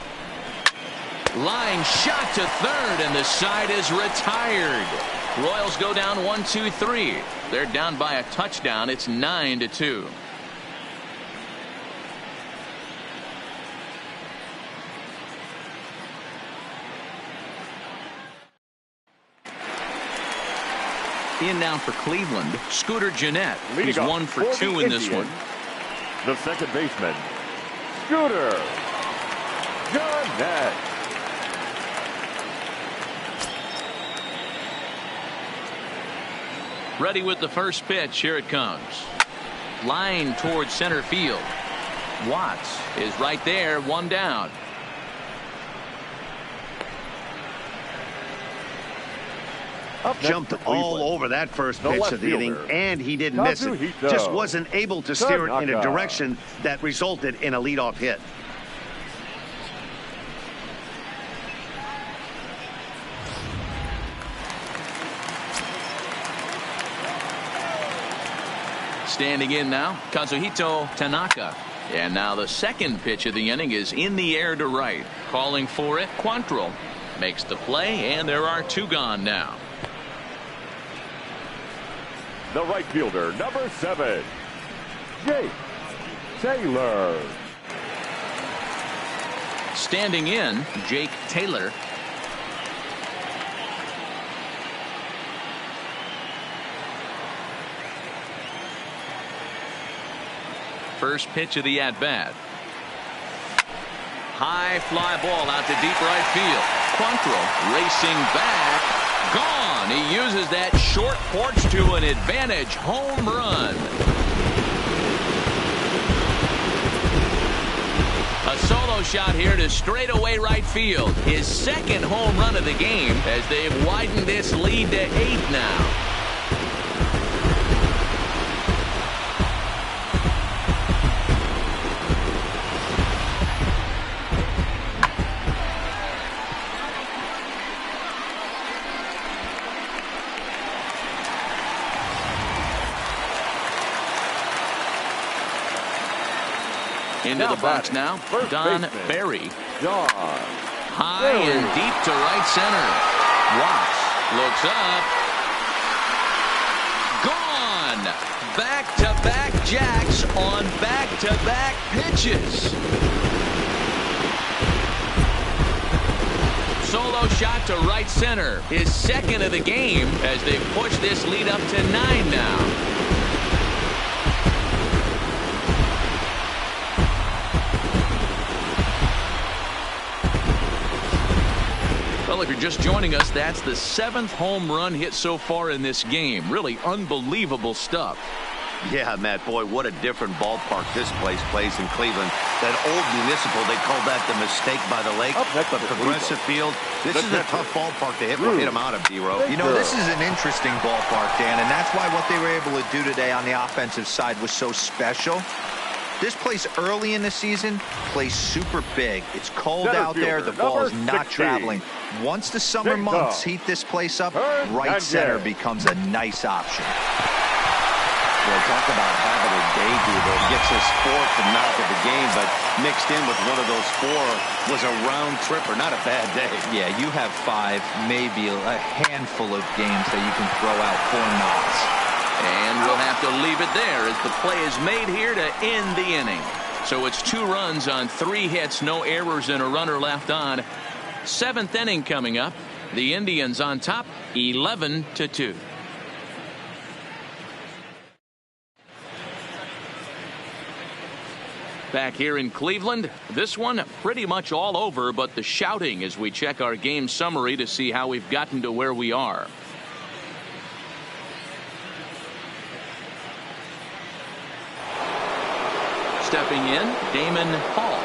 Line shot to third, and the side is retired. Royals go down 1-2-3. They're down by a touchdown. It's 9-2. In now for Cleveland, Scooter Gennett. He's 1 for 2 in this one. The second baseman, Scooter Gennett. Ready with the first pitch. Here it comes. Line towards center field. Watts is right there. 1 down. Jumped all over that first pitch of the inning, and he didn't miss it. Just wasn't able to steer it in a direction that resulted in a leadoff hit. Standing in now, Kazuhito Tanaka. And now the second pitch of the inning is in the air to right. Calling for it, Quantrill makes the play, and there are 2 gone now. The right fielder, number 7, Jake Taylor. Standing in, Jake Taylor. First pitch of the at-bat. High fly ball out to deep right field. Quantrill racing back. Gone. He uses that short porch to an advantage home run. A solo shot here to straightaway right field. His second home run of the game as they've widened this lead to 8 now. Into the box now, Don Barry. High and deep to right center. Watts looks up. Gone. Back-to-back jacks on back-to-back pitches. Solo shot to right center. His second of the game as they push this lead up to 9 now. Well, if you're just joining us, that's the 7th home run hit so far in this game. Really unbelievable stuff. Yeah, Matt, boy, what a different ballpark this place plays in Cleveland. That old Municipal, they call that the mistake by the lake. But Progressive Field, this is a tough ballpark to hit them out of, D-Row. You know, this is an interesting ballpark, Dan, and that's why what they were able to do today on the offensive side was so special. This place early in the season plays super big. It's cold out there. The ball is not traveling. Once the summer months heat this place up, right center becomes a nice option. Well, talk about having a day, Devo. Gets his fourth and knock of the game, but mixed in with one of those 4 was a round tripper. Not a bad day. Yeah, you have 5, maybe a handful of games that you can throw out 4 knocks. And we'll have to leave it there as the play is made here to end the inning. So it's 2 runs on 3 hits, no errors, and a runner left on. 7th inning coming up. The Indians on top, 11-2. Back here in Cleveland, this one pretty much all over, but the shouting as we check our game summary to see how we've gotten to where we are. Stepping in, Damon Hall.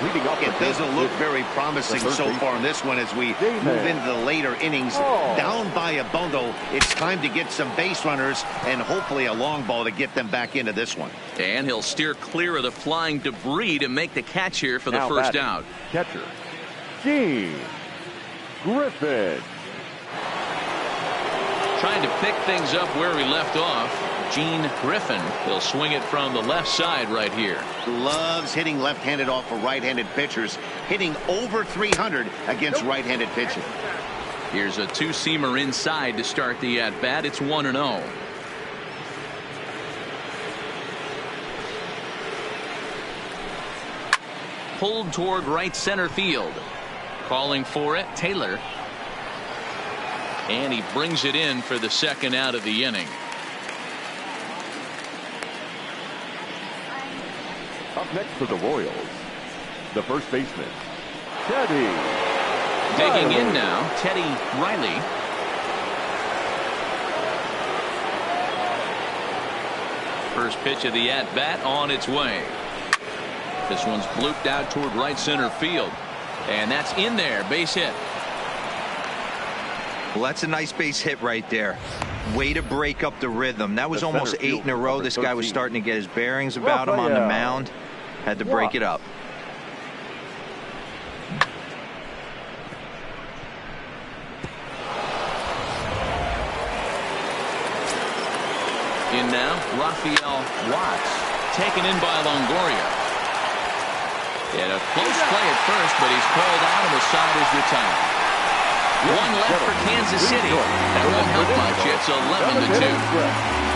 It doesn't look very promising so far in this one as we move into the later innings. Down by a bundle, it's time to get some base runners and hopefully a long ball to get them back into this one. And he'll steer clear of the flying debris to make the catch here for the first out. Catcher, Gene Griffin. Trying to pick things up where we left off. Gene Griffin. He'll swing it from the left side right here. Loves hitting left-handed off of right-handed pitchers. Hitting over 300 against right-handed pitching. Here's a 2-seamer inside to start the at-bat. It's 1-0. Pulled toward right center field. Calling for it, Taylor. And he brings it in for the second out of the inning. Up next for the Royals, the first baseman, Teddy. Digging in now, Teddy Riley. First pitch of the at-bat on its way. This one's blooped out toward right center field. And that's in there, base hit. Well, that's a nice base hit right there. Way to break up the rhythm. That was almost 8 in a row. This guy was starting to get his bearings about him on the mound. Had to break it up. In now, Rafael Watts. Taken in by Longoria. And a close play at first, but he's called out and the side is retired. One left for Kansas City. That won't help much. It's 11-2.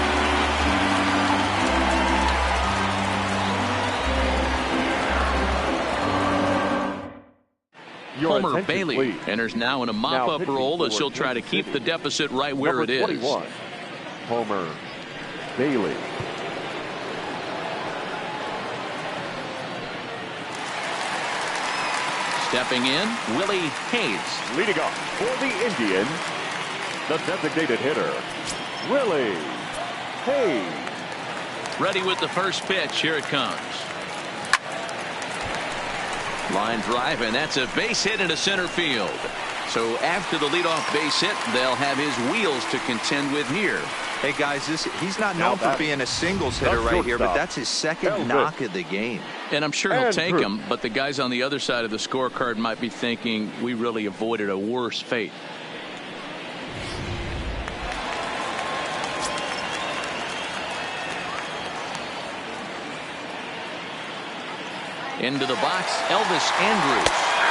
Homer Bailey enters now in a mop-up role as he'll try to keep the deficit right where it is. Homer Bailey. Stepping in, Willie Hayes. Leading off for the Indians, the designated hitter, Willie Hayes. Ready with the first pitch. Here it comes. Line drive, and that's a base hit into center field. So after the leadoff base hit, they'll have his wheels to contend with here. Hey guys, he's not known for being a singles hitter right here, but that's his second knock of the game. And I'm sure he'll take him, but the guys on the other side of the scorecard might be thinking we really avoided a worse fate. Into the box, Elvis Andrus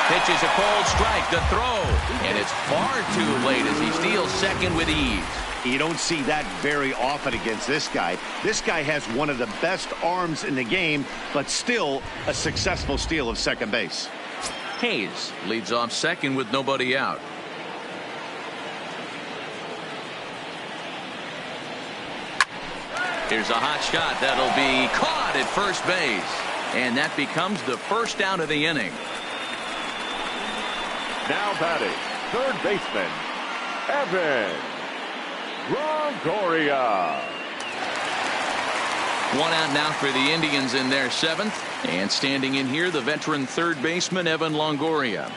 pitches a cold strike, the throw, and it's far too late as he steals second with ease. You don't see that very often against this guy. This guy has one of the best arms in the game, but still a successful steal of second base. Hayes leads off second with nobody out. Here's a hot shot that'll be caught at first base. And that becomes the first out of the inning. Now batting, third baseman, Evan Longoria. One out now for the Indians in their 7th. And standing in here, the veteran third baseman, Evan Longoria.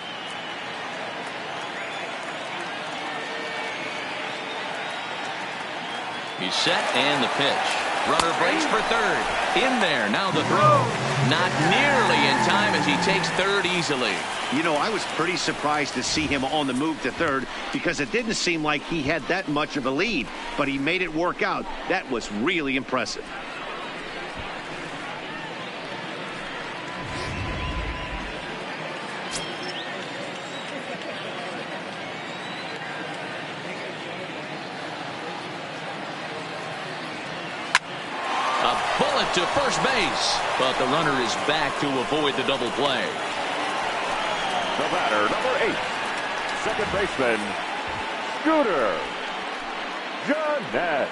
He's set, and the pitch. Runner breaks for third. In there, now the throw. Not nearly in time as he takes third easily. You know, I was pretty surprised to see him on the move to third because it didn't seem like he had that much of a lead, but he made it work out. That was really impressive. To first base, but the runner is back to avoid the double play. The batter, number 8, second baseman, Scooter Gennett.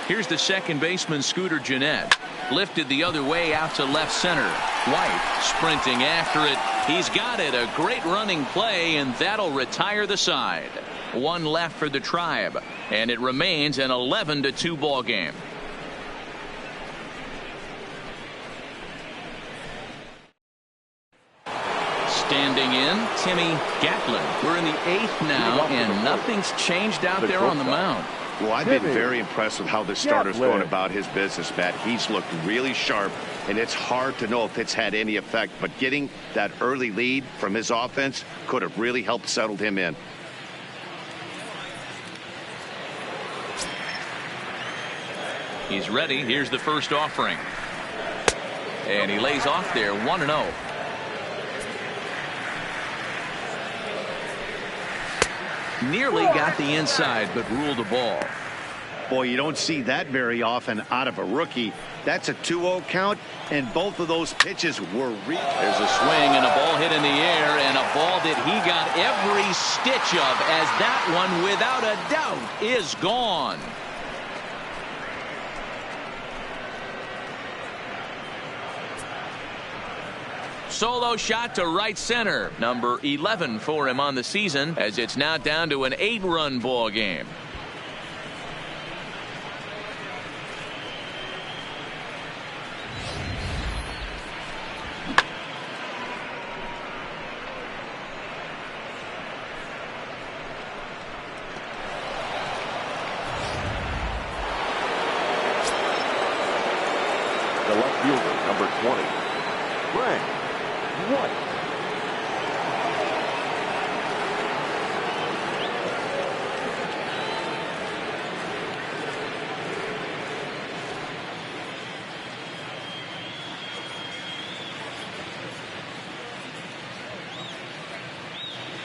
Here's the second baseman, Scooter Gennett. Lifted the other way out to left center. White sprinting after it. He's got it. A great running play, and that'll retire the side. One left for the Tribe, and it remains an 11-2 ball game. Standing in, Timmy Gatlin. We're in the 8th now, and nothing's changed out there on the mound. Well, I've been very impressed with how the starter's going about his business, Matt. He's looked really sharp, and it's hard to know if it's had any effect. But getting that early lead from his offense could have really helped settle him in. He's ready. Here's the first offering. And he lays off there, 1-0. Nearly got the inside, but ruled a ball. Boy, you don't see that very often out of a rookie. That's a 2-0 count, and both of those pitches were real. There's a swing and a ball hit in the air, and a ball that he got every stitch of, as that one, without a doubt, is gone. Solo shot to right center. Number 11 for him on the season, as it's now down to an 8-run ball game. The left fielder, number 20, Frank White.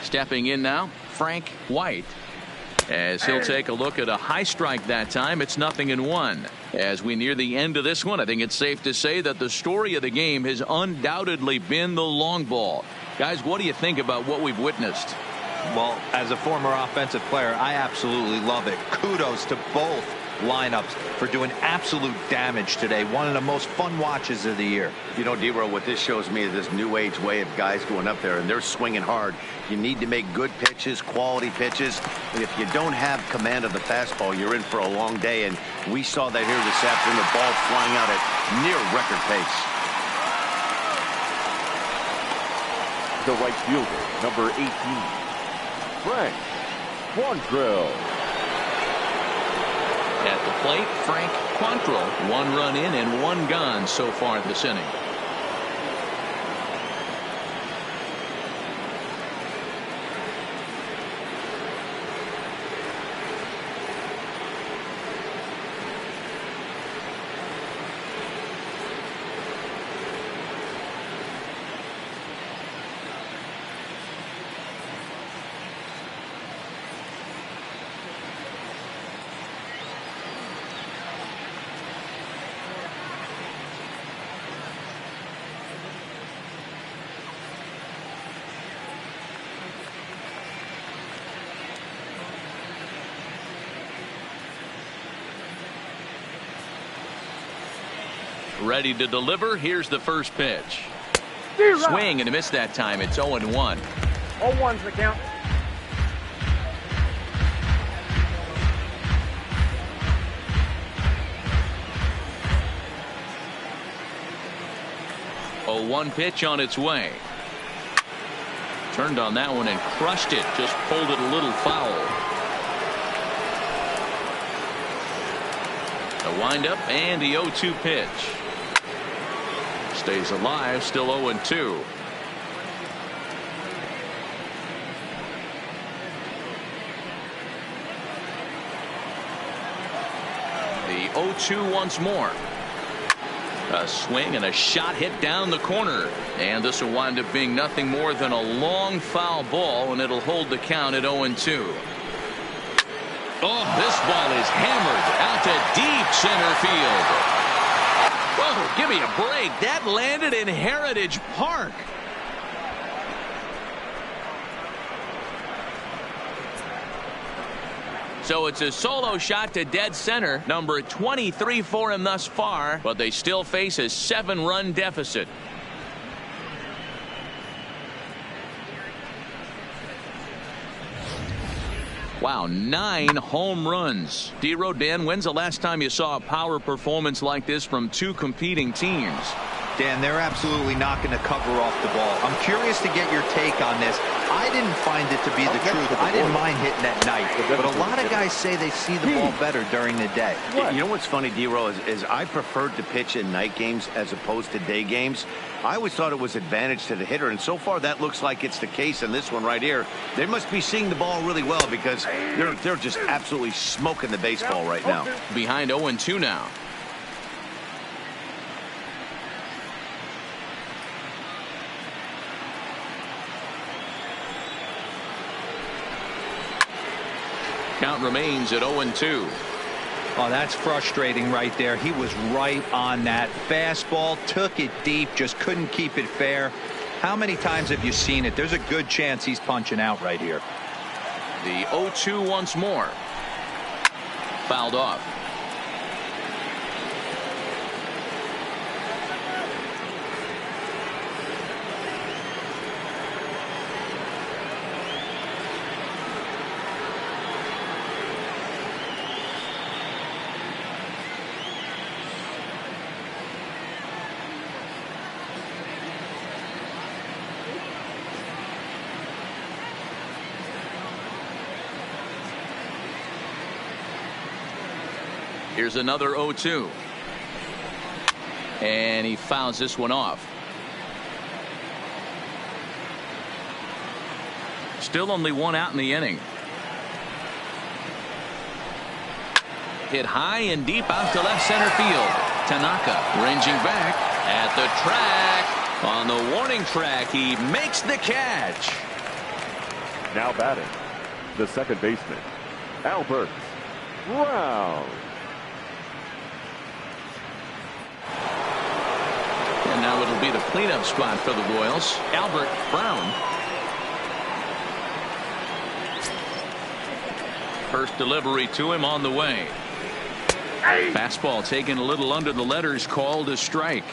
Stepping in now, Frank White. As he'll take a look at a high strike that time. It's 0-1. As we near the end of this one, I think it's safe to say that the story of the game has undoubtedly been the long ball. Guys, what do you think about what we've witnessed? Well, as a former offensive player, I absolutely love it. Kudos to both lineups for doing absolute damage today. One of the most fun watches of the year. You know, D-Row, what this shows me is this new age way of guys going up there, and they're swinging hard. You need to make good pitches, quality pitches. And if you don't have command of the fastball, you're in for a long day. And we saw that here this afternoon. The ball flying out at near record pace. The right fielder, number 18, Frank Quantrill. At the plate, Frank Quantrill. 1 run in and 1 gone so far this inning. Ready to deliver. Here's the first pitch. Swing and a miss that time. It's 0-1. 0-1's the count. A 1 pitch on its way. Turned on that one and crushed it. Just pulled it a little foul. The windup and the 0-2 pitch. Stays alive, still 0-2. The 0-2 once more. A swing and a shot hit down the corner. And this will wind up being nothing more than a long foul ball, and it'll hold the count at 0-2. Oh, this ball is hammered out to deep center field. Whoa, give me a break. That landed in Heritage Park. So it's a solo shot to dead center, number 23 for him thus far, but they still face a 7-run deficit. Wow, 9 home runs. D-Row, Dan, when's the last time you saw a power performance like this from 2 competing teams? Dan, they're absolutely not going to cover off the ball. I'm curious to get your take on this. I didn't find it to be the truth. I didn't mind hitting at night, but a lot of guys say they see the ball better during the day. You know what's funny, D-Row, is I preferred to pitch in night games as opposed to day games. I always thought it was advantage to the hitter, and so far that looks like it's the case in this one right here. They must be seeing the ball really well because they're just absolutely smoking the baseball right now. Behind 0-2 now. Count remains at 0-2. Oh, that's frustrating right there. He was right on that. Fastball, took it deep, just couldn't keep it fair. How many times have you seen it? There's a good chance he's punching out right here. The 0-2 once more. Fouled off. Here's another 0-2. And he fouls this one off. Still only 1 out in the inning. Hit high and deep out to left center field. Tanaka ranging back at the track. On the warning track, he makes the catch. Now batting, the second baseman, Albert Brown. And now it'll be the cleanup spot for the Royals. Albert Brown. First delivery to him on the way. Fastball taken a little under the letters, called a strike.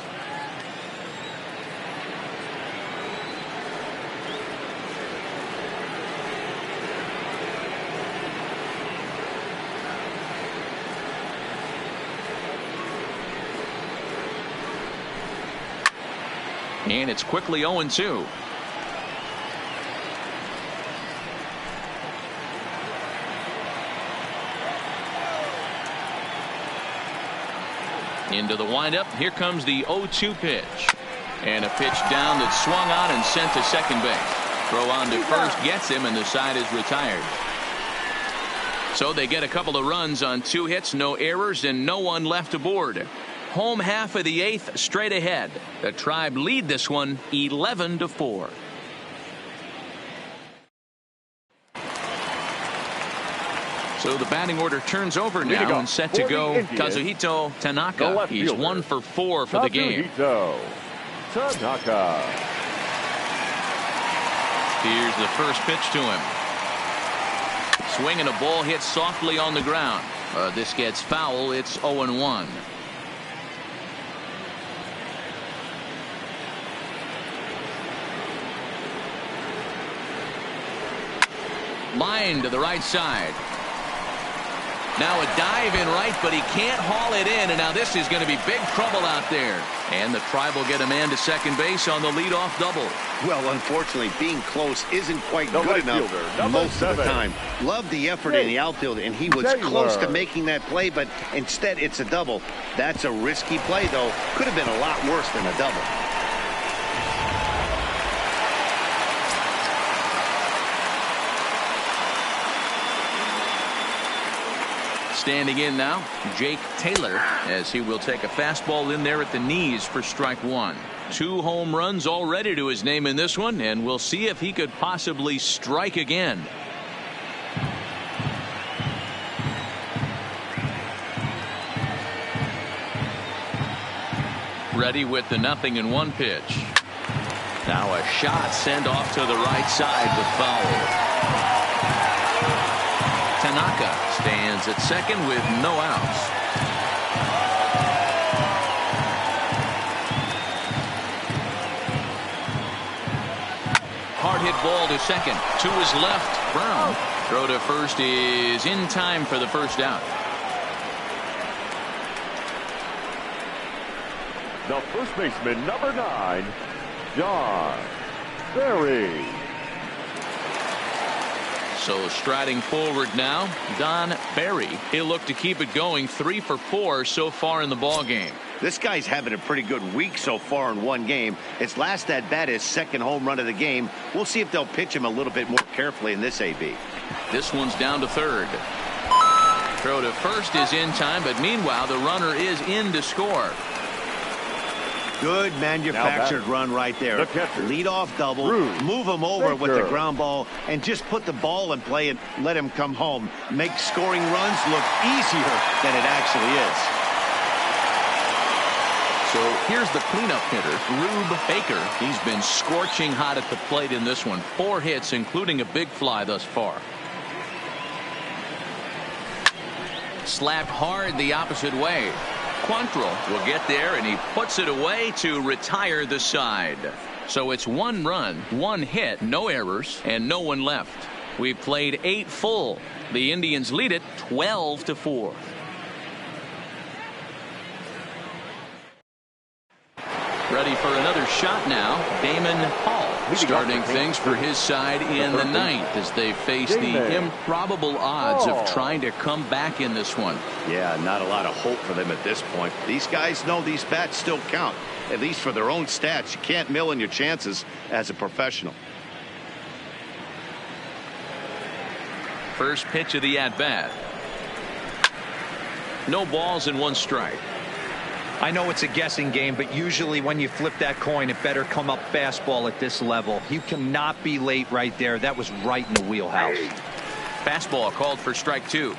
And it's quickly 0-2. Into the windup. Here comes the 0-2 pitch. And a pitch down that swung on and sent to second base. Throw on to first gets him, and the side is retired. So they get a couple of runs on 2 hits, no errors, and no one left aboard. Home half of the 8th straight ahead. The Tribe lead this one 11-4. So the batting order turns over now and set to go. Kazuhito Tanaka. He's 1 for 4 for the game. Tanaka. Here's the first pitch to him. Swing and a ball hit softly on the ground. This gets foul. It's 0-1. Line to the right side. Now a dive in right, but he can't haul it in, and now this is going to be big trouble out there. And the Tribe will get a man to second base on the leadoff double. Well, unfortunately, being close isn't quite The good right enough fielder, most of the 7. time. Love the effort in the outfield, and he was Taylor. close to making that play, but instead it's a double. That's a risky play, though. Could have been a lot worse than a double. Standing in now, Jake Taylor, as he will take a fastball in there at the knees for strike one. 2 home runs already to his name in this one, and we'll see if he could possibly strike again. Ready with the 0-1 pitch. Now a shot sent off to the right side with foul. Tanaka stands at second with no outs. Hard hit ball to second. To his left, Brown. Throw to first is in time for the first out. The first baseman, number 9, John Berry. So striding forward now, Don Berry. He'll look to keep it going. 3 for 4 so far in the ball game. This guy's having a pretty good week so far in one game. His last at bat is second home run of the game. We'll see if they'll pitch him a little bit more carefully in this AB. This one's down to third. Throw to first is in time, but meanwhile the runner is in to score. Good manufactured run right there. Lead off double, move him over with the ground ball, and just put the ball in play and let him come home. Make scoring runs look easier than it actually is. So here's the cleanup hitter, Rube Baker. He's been scorching hot at the plate in this one. 4 hits, including a big fly thus far. Slapped hard the opposite way. Quantrill will get there, and he puts it away to retire the side. So it's 1 run, 1 hit, no errors, and no one left. We've played 8 full. The Indians lead it 12-4. Ready for another shot now, Damon Hall. Starting things for his side in the 9th as they face the improbable odds of trying to come back in this one. Yeah, not a lot of hope for them at this point. These guys know these bats still count, at least for their own stats. You can't mill in your chances as a professional. First pitch of the at-bat. No balls and 1 strike. I know it's a guessing game, but usually when you flip that coin, it better come up fastball at this level. You cannot be late right there. That was right in the wheelhouse. Fastball called for strike 2.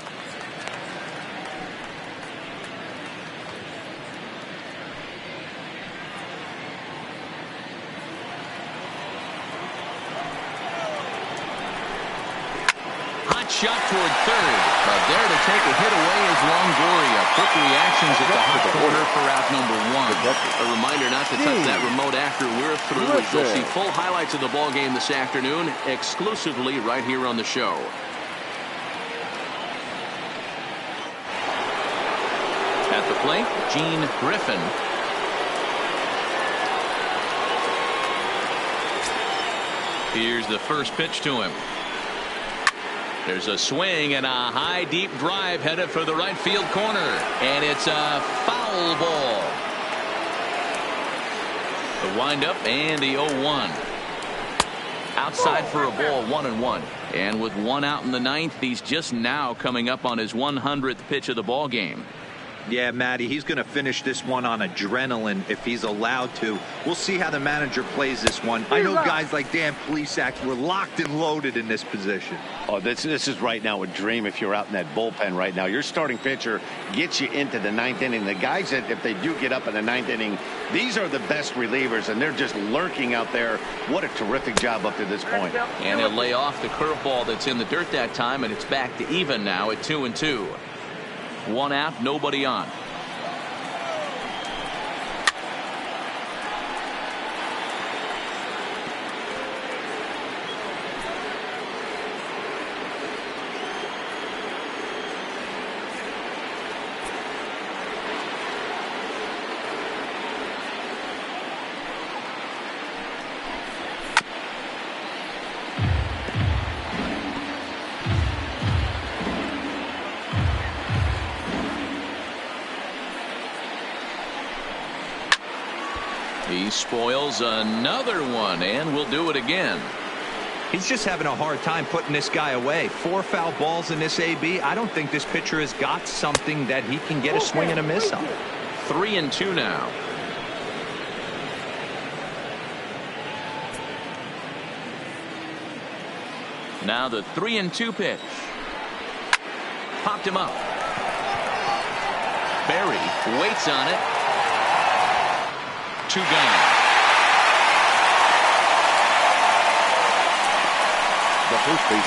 Shot toward third, but there to take a hit away is Longoria. Quick reactions at the hot corner for out number 1. A reminder not to touch that remote after we're through. As you'll see full highlights of the ball game this afternoon exclusively right here on the show. At the plate, Gene Griffin. Here's the first pitch to him. There's a swing and a high deep drive headed for the right field corner, and it's a foul ball. The windup and the 0-1. Outside for a ball, 1-1. And with 1 out in the 9th, he's just now coming up on his 100th pitch of the ball game. Yeah, Matty, he's going to finish this one on adrenaline if he's allowed to. We'll see how the manager plays this one. I know guys like Dan Plesac were locked and loaded in this position. Oh, this is right now a dream if you're out in that bullpen right now. Your starting pitcher gets you into the 9th inning. The guys that, if they do get up in the 9th inning, these are the best relievers, and they're just lurking out there. What a terrific job up to this point. And he'll lay off the curveball that's in the dirt that time, and it's back to even now at 2-2. 1 out, nobody on. He spoils another one and will do it again. He's just having a hard time putting this guy away. 4 foul balls in this AB. I don't think this pitcher has got something that he can get a swing and a miss on. 3-2 now. Now the 3-2 pitch. Popped him up. Berry waits on it. 2 gone.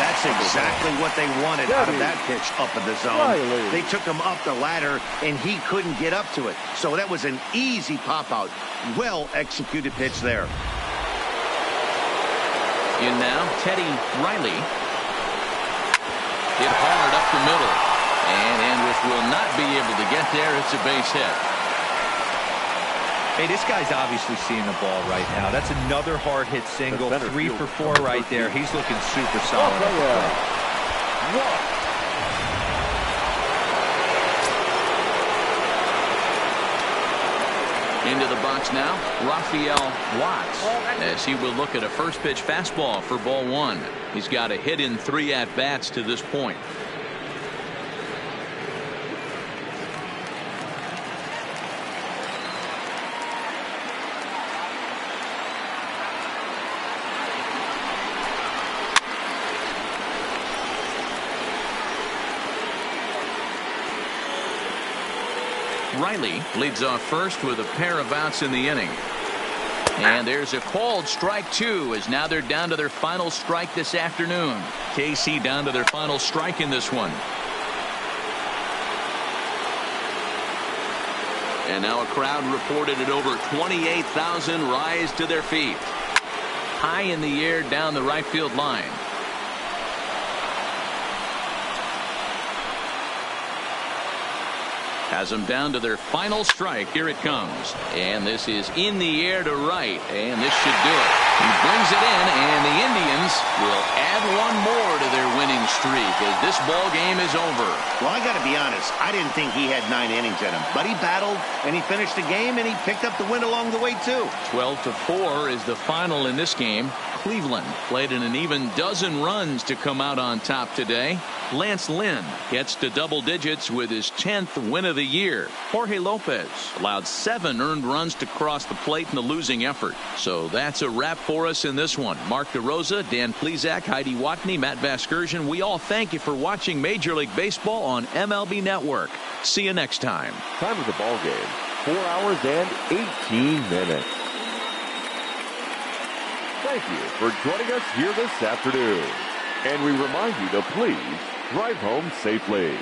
That's exactly what they wanted out of that pitch up in the zone. They took him up the ladder, and he couldn't get up to it. So that was an easy pop-out. Well-executed pitch there. In now, Teddy Riley. Hit hard up the middle. And Andrus will not be able to get there. It's a base hit. Hey, this guy's obviously seeing the ball right now. That's another hard hit single. 3 for 4 right there. He's looking super solid. Into the box now, Raphael Watts, as he will look at a first pitch fastball for ball 1. He's got a hit in 3 at-bats to this point. Riley leads off first with a pair of outs in the inning. And there's a called strike 2, as now they're down to their final strike this afternoon. KC down to their final strike in this one. And now a crowd reported at over 28,000 rise to their feet. High in the air down the right field line. Has them down to their final strike. Here it comes. And this is in the air to right. And this should do it. He brings it in, and the Indians will add one more to their winning streak as this ball game is over. Well, I got to be honest. I didn't think he had 9 innings in him. But he battled, and he finished the game, and he picked up the win along the way, too. 12-4 is the final in this game. Cleveland played in an even dozen runs to come out on top today. Lance Lynn gets to double digits with his 10th win of the year. Jorge Lopez allowed 7 earned runs to cross the plate in the losing effort. So that's a wrap for us in this one. Mark DeRosa, Dan Plesac, Heidi Watney, Matt Vasgersian. We all thank you for watching Major League Baseball on MLB Network. See you next time. Time of the ball game, 4 hours and 18 minutes. Thank you for joining us here this afternoon. And we remind you to please drive home safely.